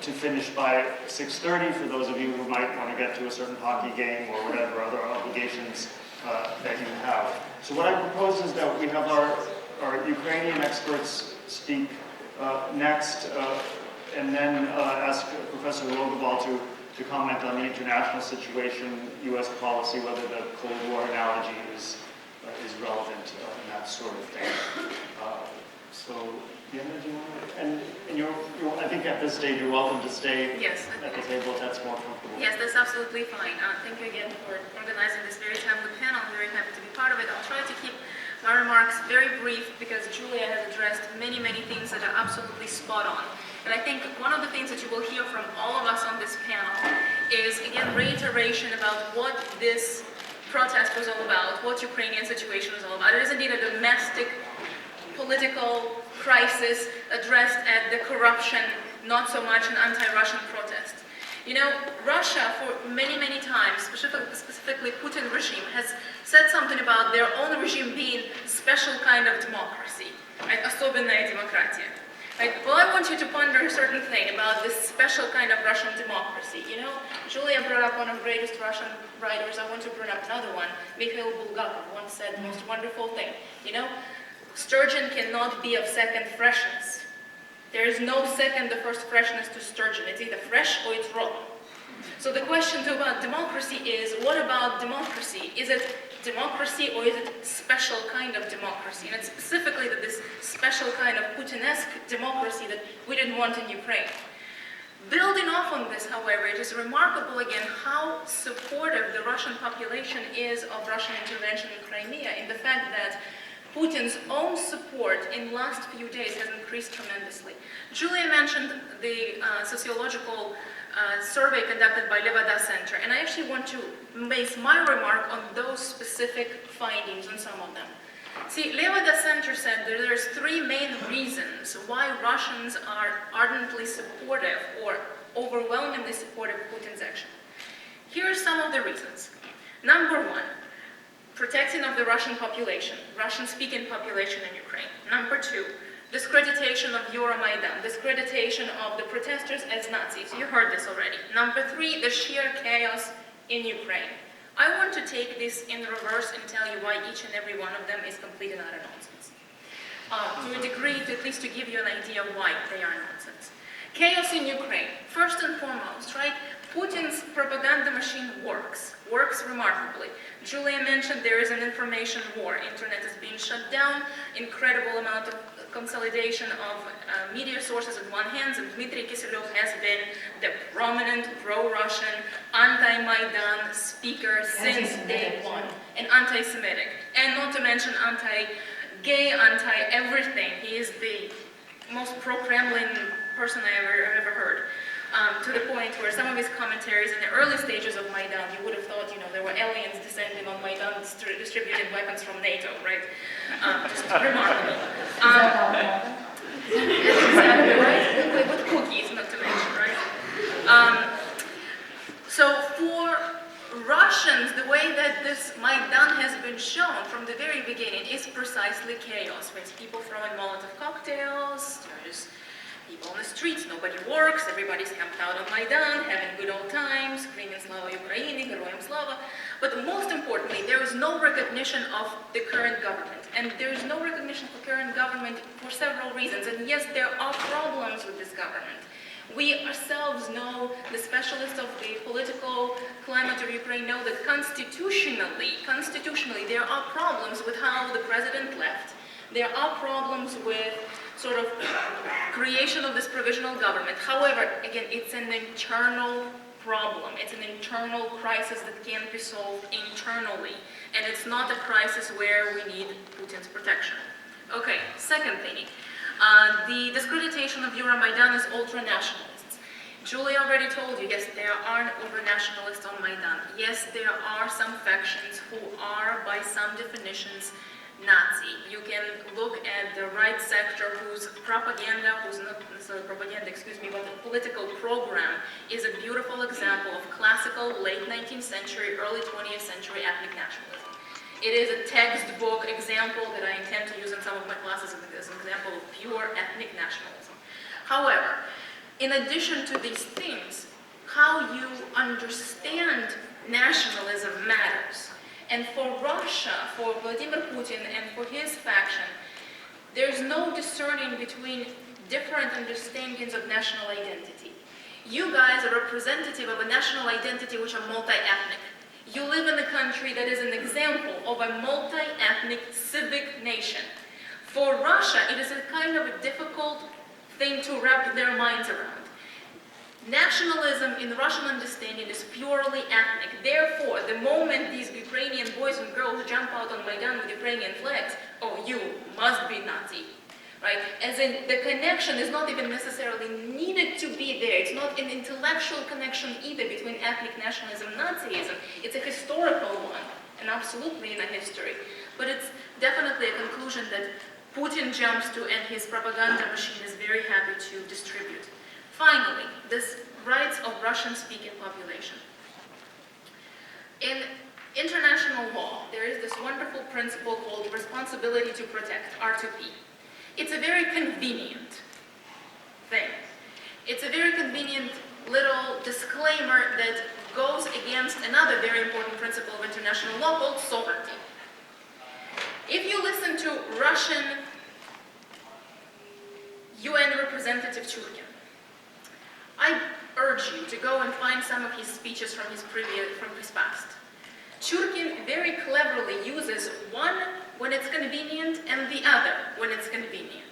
to finish by 6:30 for those of you who might want to get to a certain hockey game or whatever other obligations that you have. So what I propose is that we have our Ukrainian experts speak next, and then ask Professor Logoval to comment on the international situation, U.S. policy, whether the Cold War analogy is relevant, and that sort of thing. So, Diana, do you want to? And I think at this stage you're welcome to stay at the table if that's more comfortable. Yes, that's absolutely fine. Thank you again for organizing this very timely panel. I'm very happy to be part of it. I'll try to keep my remarks very brief because Julia has addressed many, many things that are absolutely spot on. And I think one of the things that you will hear from all of us on this panel is, again, reiteration about what this protest was all about, what Ukrainian situation was all about. It is indeed a domestic political crisis addressed at the corruption, not so much an anti-Russian protest. You know, Russia, for many, many times, specifically Putin regime, has said something about their own regime being special kind of democracy, right? Особенная демократия. Right? Well, I want you to ponder a certain thing about this special kind of Russian democracy. You know, Julia brought up one of the greatest Russian writers. I want to bring up another one. Mikhail Bulgakov once said the most wonderful thing. You know, sturgeon cannot be of second freshness. There is no second, the first freshness to sturgeon. It's either fresh or it's rotten. So the question about democracy is, what about democracy? Is it democracy or is it special kind of democracy? And it's specifically that this special kind of Putinesque democracy that we didn't want in Ukraine. Building off on this, however, it is remarkable again how supportive the Russian population is of Russian intervention in Crimea, in the fact that Putin's own support in the last few days has increased tremendously. Julia mentioned the sociological survey conducted by Levada Center, and I actually want to base my remark on those specific findings on some of them. See, Levada Center said that there's three main reasons why Russians are ardently supportive or overwhelmingly supportive of Putin's action. Here are some of the reasons. Number one, protecting of the Russian population, Russian-speaking population in Ukraine. Number two, discreditation of Euromaidan, discreditation of the protesters as Nazis. You heard this already. Number three, the sheer chaos in Ukraine. I want to take this in reverse and tell you why each and every one of them is complete and utter nonsense. To a degree, at least to give you an idea why they are nonsense. Chaos in Ukraine. First and foremost, right? Putin's propaganda machine works remarkably. Julia mentioned there is an information war. Internet is being shut down. Incredible amount of consolidation of media sources on one hand, and Dmitry Kiselyov has been the prominent pro-Russian, anti-Maidan speaker since day one, and anti-Semitic, and not to mention anti-gay, anti-everything. He is the most pro-Kremlin person I've ever heard. To the point where some of his commentaries in the early stages of Maidan, you would have thought, there were aliens descending on Maidan distributing weapons from NATO, right? Just remarkable. Exactly, right? With cookies, not to mention, right? So for Russians, the way that this Maidan has been shown from the very beginning is precisely chaos. With people throwing Molotov cocktails, there's people on the streets, nobody works, everybody's camped out on Maidan, having good old times, screaming Slava Ukraini, Geroyam Slava. But most importantly, there is no recognition of the current government. And there is no recognition of the current government for several reasons. And yes, there are problems with this government. We ourselves know, the specialists of the political climate of Ukraine know that constitutionally, there are problems with how the president left. There are problems with sort of creation of this provisional government. However, again, it's an internal problem. It's an internal crisis that can be solved internally. And it's not a crisis where we need Putin's protection. Okay, second thing. The discreditation of Euromaidan as ultra-nationalists. Julia already told you, yes, there are ultra-nationalists on Maidan. Yes, there are some factions who are, by some definitions, Nazi. You can look at the right sector whose propaganda, whose not necessarily propaganda, but the political program is a beautiful example of classical late 19th century, early 20th century ethnic nationalism. It is a textbook example that I intend to use in some of my classes as an example of pure ethnic nationalism. However, in addition to these things, how you understand nationalism matters. And for Russia, for Vladimir Putin and for his faction, there's no discerning between different understandings of national identity. You guys are representative of a national identity which are multi-ethnic. You live in a country that is an example of a multi-ethnic civic nation. For Russia, it is a kind of a difficult thing to wrap their minds around. Nationalism in Russian understanding is purely ethnic. Therefore, the moment these Ukrainian boys and girls jump out on Maidan with Ukrainian flags, oh, you must be Nazi, right? As in, the connection is not even necessarily needed to be there. It's not an intellectual connection either between ethnic nationalism and Nazism. It's a historical one, and absolutely in a history. But it's definitely a conclusion that Putin jumps to and his propaganda machine is very happy to distribute. Finally, this rights of Russian-speaking population. In international law, there is this wonderful principle called responsibility to protect, R2P. It's a very convenient thing. It's a very convenient little disclaimer that goes against another very important principle of international law called sovereignty. If you listen to Russian UN representative Churkin, I urge you to go and find some of his speeches from his past. Churkin very cleverly uses one when it's convenient and the other when it's convenient.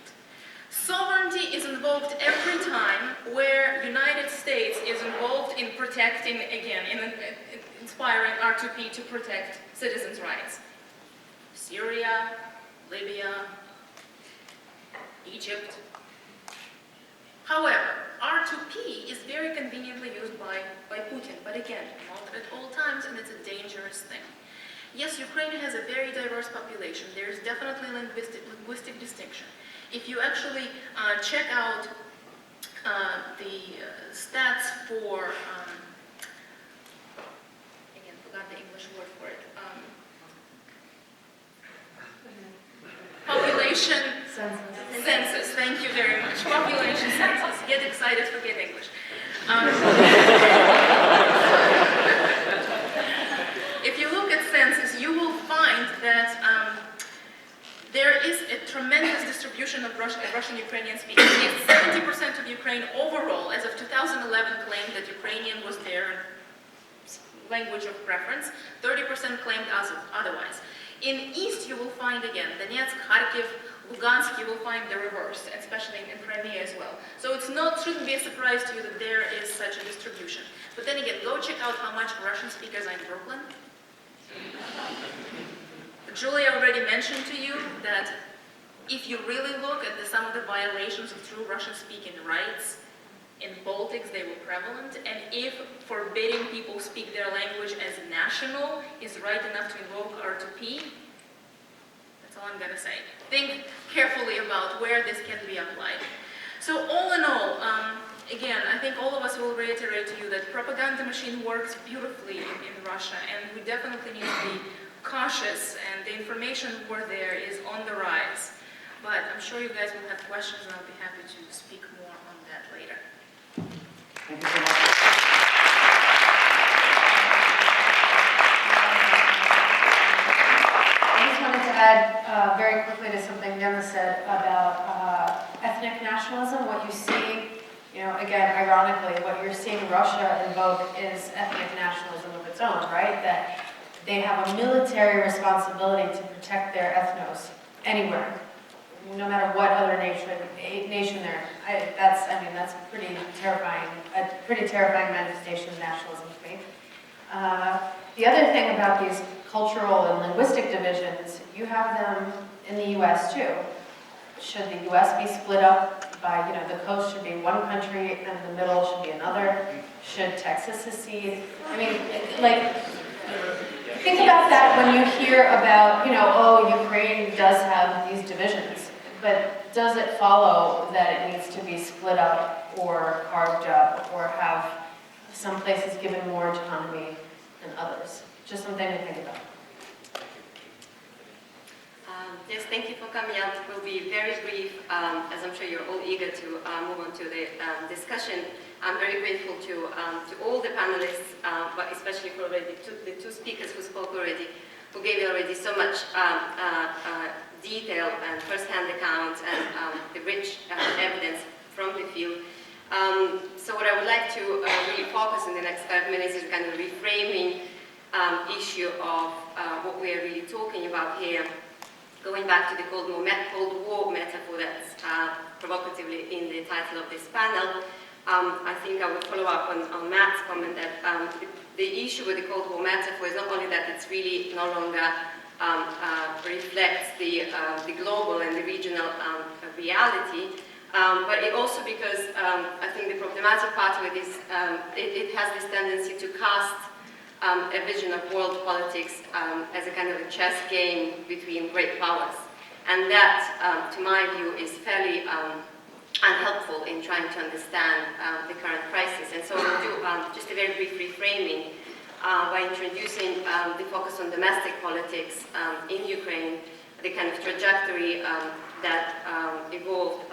Sovereignty is involved every time where United States is involved in protecting, again, in inspiring R2P to protect citizens' rights. Syria, Libya, Egypt. However, R2P is very conveniently used by Putin, but again, not at all times, and it's a dangerous thing. Yes, Ukraine has a very diverse population. There's definitely linguistic distinction. If you actually check out the stats for, again, forgot the English word for it, population census, thank you very much. Population census. Get excited, forget English. If you look at census, you will find that there is a tremendous distribution of Russian-Ukrainian speakers. Yes, 70% of Ukraine overall, as of 2011, claimed that Ukrainian was their language of preference. 30% claimed otherwise. In East, you will find, again, Donetsk, Kharkiv, Lugansk, you will find the reverse, especially in Crimea as well. So it shouldn't be a surprise to you that there is such a distribution. But then again, go check out how much Russian speakers are in Brooklyn. Julia already mentioned to you that if you really look at some of the violations of true Russian-speaking rights in Baltics, they were prevalent. And if forbidding people speak their language as national is right enough to invoke R2P, that's all I'm going to say. Think carefully about where this can be applied. So all in all, again, I think all of us will reiterate to you that propaganda machine works beautifully in Russia, and we definitely need to be cautious, and the information war there is on the rise. But I'm sure you guys will have questions, and I'll be happy to speak more on that later. Thank you so much. I just wanted to add very quickly to something Gemma said about ethnic nationalism. What you see, again, ironically, what you're seeing Russia invoke is ethnic nationalism of its own, right? That they have a military responsibility to protect their ethnos anywhere, no matter what other nation they're in. That's pretty terrifying, a pretty terrifying manifestation of nationalism to me. The other thing about these cultural and linguistic divisions, you have them in the U.S. too. Should the U.S. be split up by, the coast should be one country and the middle should be another? Should Texas secede? Think about that when you hear about, Ukraine does have these divisions, but does it follow that it needs to be split up or carved up or have some places given more autonomy than others? Just something to think about. Yes, thank you for coming out. It will be very brief, as I'm sure you're all eager to move on to the discussion. I'm very grateful to all the panelists, but especially for the two speakers who spoke already, who gave already so much detail and first-hand accounts and the rich evidence from the field. So what I would like to really focus in the next 5 minutes is kind of reframing issue of what we are really talking about here, going back to the Cold War metaphor that's provocatively in the title of this panel. I think I would follow up on Matt's comment that the issue with the Cold War metaphor is not only that it's really no longer reflects the global and the regional reality, but it also because I think the problematic part of it is it has this tendency to cast a vision of world politics as a kind of a chess game between great powers. And that, to my view, is fairly unhelpful in trying to understand the current crisis. And so we'll do just a very brief reframing by introducing the focus on domestic politics in Ukraine, the kind of trajectory that evolved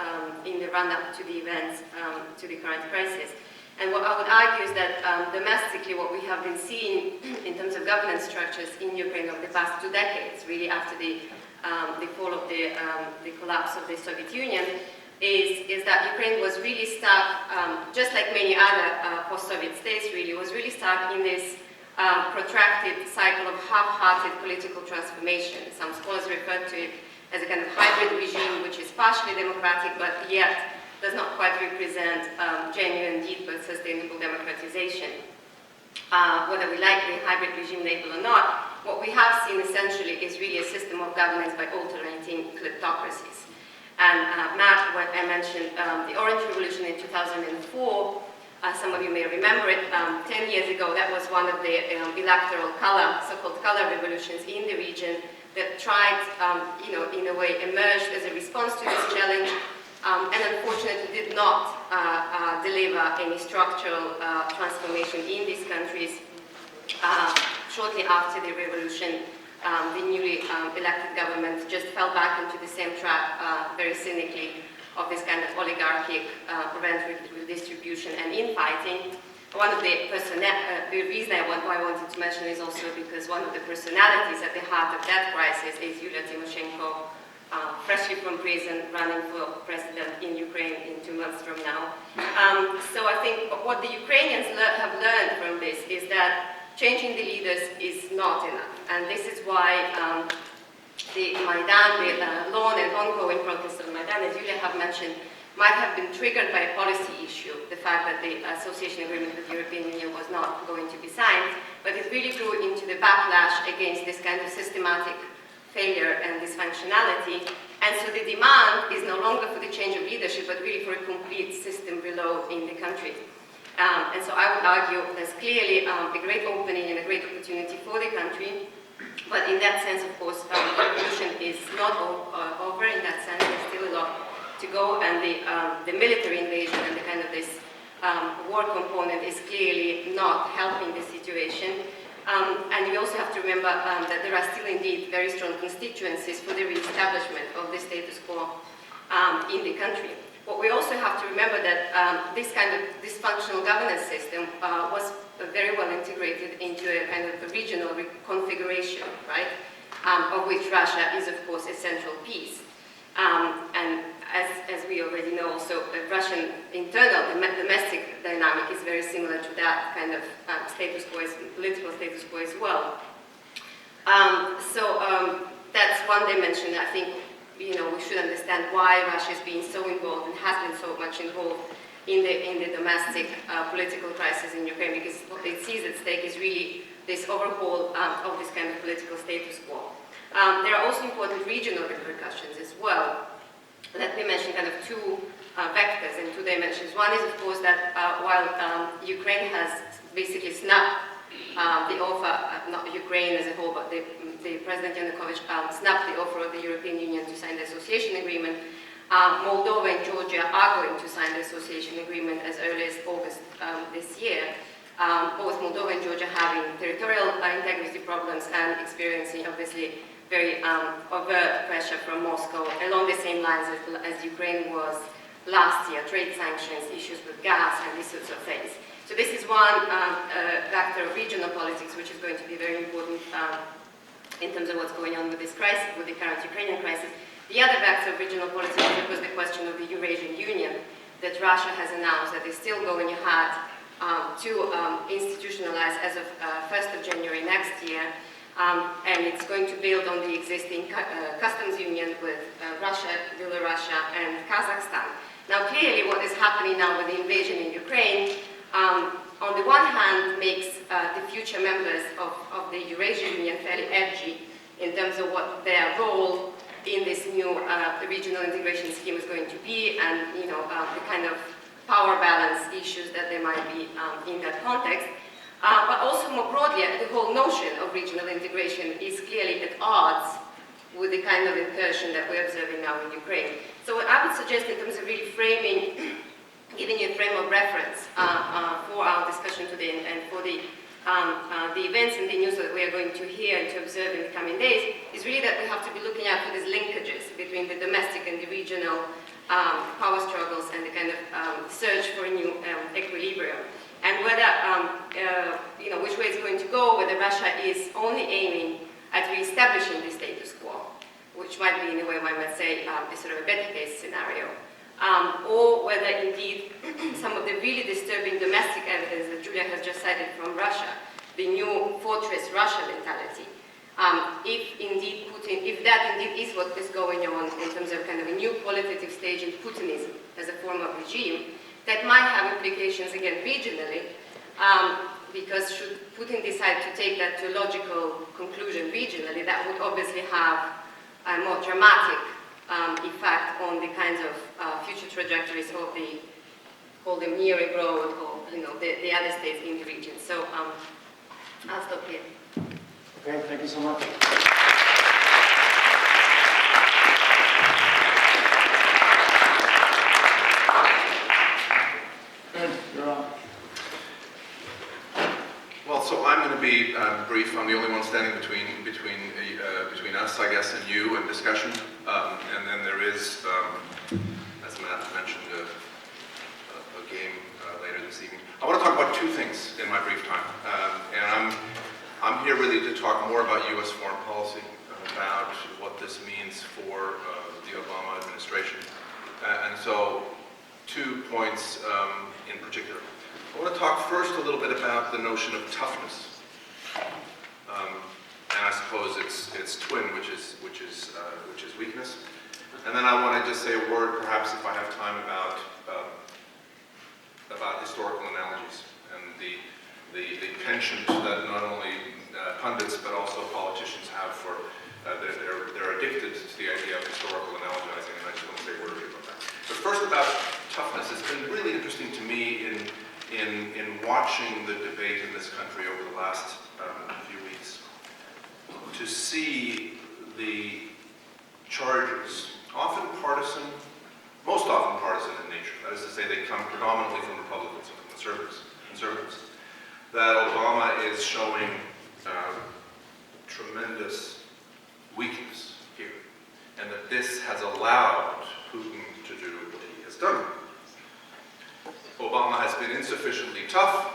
in the run-up to the events, to the current crisis. And what I would argue is that domestically what we have been seeing in terms of governance structures in Ukraine over the past 2 decades, really after the fall of the collapse of the Soviet Union, is that Ukraine was really stuck, just like many other post-Soviet states really, was really stuck in this protracted cycle of half-hearted political transformation. Some scholars refer to it as a kind of hybrid regime which is partially democratic but yet does not quite represent genuine, deep, but sustainable democratization. Whether we like the hybrid regime label or not, what we have seen essentially is really a system of governance by alternating kleptocracies. And Matt, what I mentioned, the Orange Revolution in 2004, some of you may remember it, 10 years ago, that was one of the electoral color, so-called color revolutions in the region that tried, in a way, emerged as a response to this challenge, and unfortunately did not deliver any structural transformation in these countries. Shortly after the revolution, the newly elected government just fell back into the same trap, very cynically, of this kind of oligarchic rent redistribution and infighting. One of the reason I wanted to mention is also because one of the personalities at the heart of that crisis is Yulia Tymoshenko, freshly from prison, running for president in Ukraine in 2 months from now. So I think what the Ukrainians have learned from this is that changing the leaders is not enough. And this is why the Maidan, the long and ongoing protests of Maidan, as Yulia have mentioned, might have been triggered by a policy issue, the fact that the association agreement with the European Union was not going to be signed, but it really grew into the backlash against this kind of systematic failure and dysfunctionality. And so the demand is no longer for the change of leadership, but really for a complete system reload in the country. And so I would argue there's clearly a great opening and a great opportunity for the country. But in that sense, of course, the revolution is not over. In that sense, there's still a lot to go, and the military invasion and the kind of this war component is clearly not helping the situation. And we also have to remember that there are still indeed very strong constituencies for the re-establishment of the status quo in the country. What we also have to remember that this kind of dysfunctional governance system was very well integrated into a kind of a regional configuration, right? Of which Russia is, of course, a central piece. And as we already know, also Russian internal domestic dynamic is very similar to that kind of political status quo as well. So that's one dimension. I think we should understand why Russia is being so involved and has been so much involved in the domestic political crisis in Ukraine, because what it sees at stake is really this overhaul of this kind of political status quo. There are also important regional repercussions as well. Let me mention kind of 2 vectors and 2 dimensions. One is, of course, that while Ukraine has basically snapped the offer, not Ukraine as a whole, but the President Yanukovych snapped the offer of the European Union to sign the association agreement, Moldova and Georgia are going to sign the association agreement as early as August this year. Both Moldova and Georgia having territorial integrity problems and experiencing, obviously, very overt pressure from Moscow along the same lines as Ukraine was last year, trade sanctions, issues with gas, and these sorts of things. So this is one factor of regional politics, which is going to be very important in terms of what's going on with this crisis, with the current Ukrainian crisis. The other factor of regional politics was the question of the Eurasian Union that Russia has announced that is still going ahead to institutionalize as of 1st of January next year. And it's going to build on the existing customs union with Russia, Belarus, and Kazakhstan. Now, clearly, what is happening now with the invasion in Ukraine, on the one hand, makes the future members of the Eurasian Union fairly edgy in terms of what their role in this new regional integration scheme is going to be, and the kind of power balance issues that there might be in that context. But also more broadly, the whole notion of regional integration is clearly at odds with the kind of incursion that we're observing now in Ukraine. So what I would suggest in terms of really framing, giving you a frame of reference for our discussion today and for the events and the news that we are going to hear and to observe in the coming days, is really that we have to be looking out for these linkages between the domestic and the regional power struggles and the kind of search for a new equilibrium. And whether, which way it's going to go, whether Russia is only aiming at re-establishing the status quo, which might be, in a way, one might say, a sort of a better case scenario, or whether indeed some of the really disturbing domestic evidence that Julia has just cited from Russia, the new fortress Russia mentality, if that indeed is what is going on in terms of kind of a new qualitative stage in Putinism as a form of regime, that might have implications, again, regionally, because should Putin decide to take that to a logical conclusion regionally, that would obviously have a more dramatic effect on the kinds of future trajectories of the, call them near road, or the other states in the region. So I'll stop here. Okay, thank you so much. Well, so I'm going to be brief. I'm the only one standing between us, I guess, and you and discussion. And then there is, as Matt mentioned, a game later this evening. I want to talk about two things in my brief time, and I'm here really to talk more about U.S. foreign policy, about what this means for the Obama administration, and so 2 points in particular. I want to talk first a little bit about the notion of toughness, and I suppose its twin, which is weakness. And then I want to just say a word, perhaps if I have time, about historical analogies and the penchant that not only pundits but also politicians have for they're addicted to the idea of historical analogizing, and I just want to say a word about that. But first about toughness. It's been really interesting to me in watching the debate in this country over the last few weeks to see the charges, often partisan, most often partisan in nature. That is to say, they come predominantly from Republicans and conservatives, that Obama is showing tremendous weakness here, and that this has allowed Putin to do what he has done. Obama has been insufficiently tough,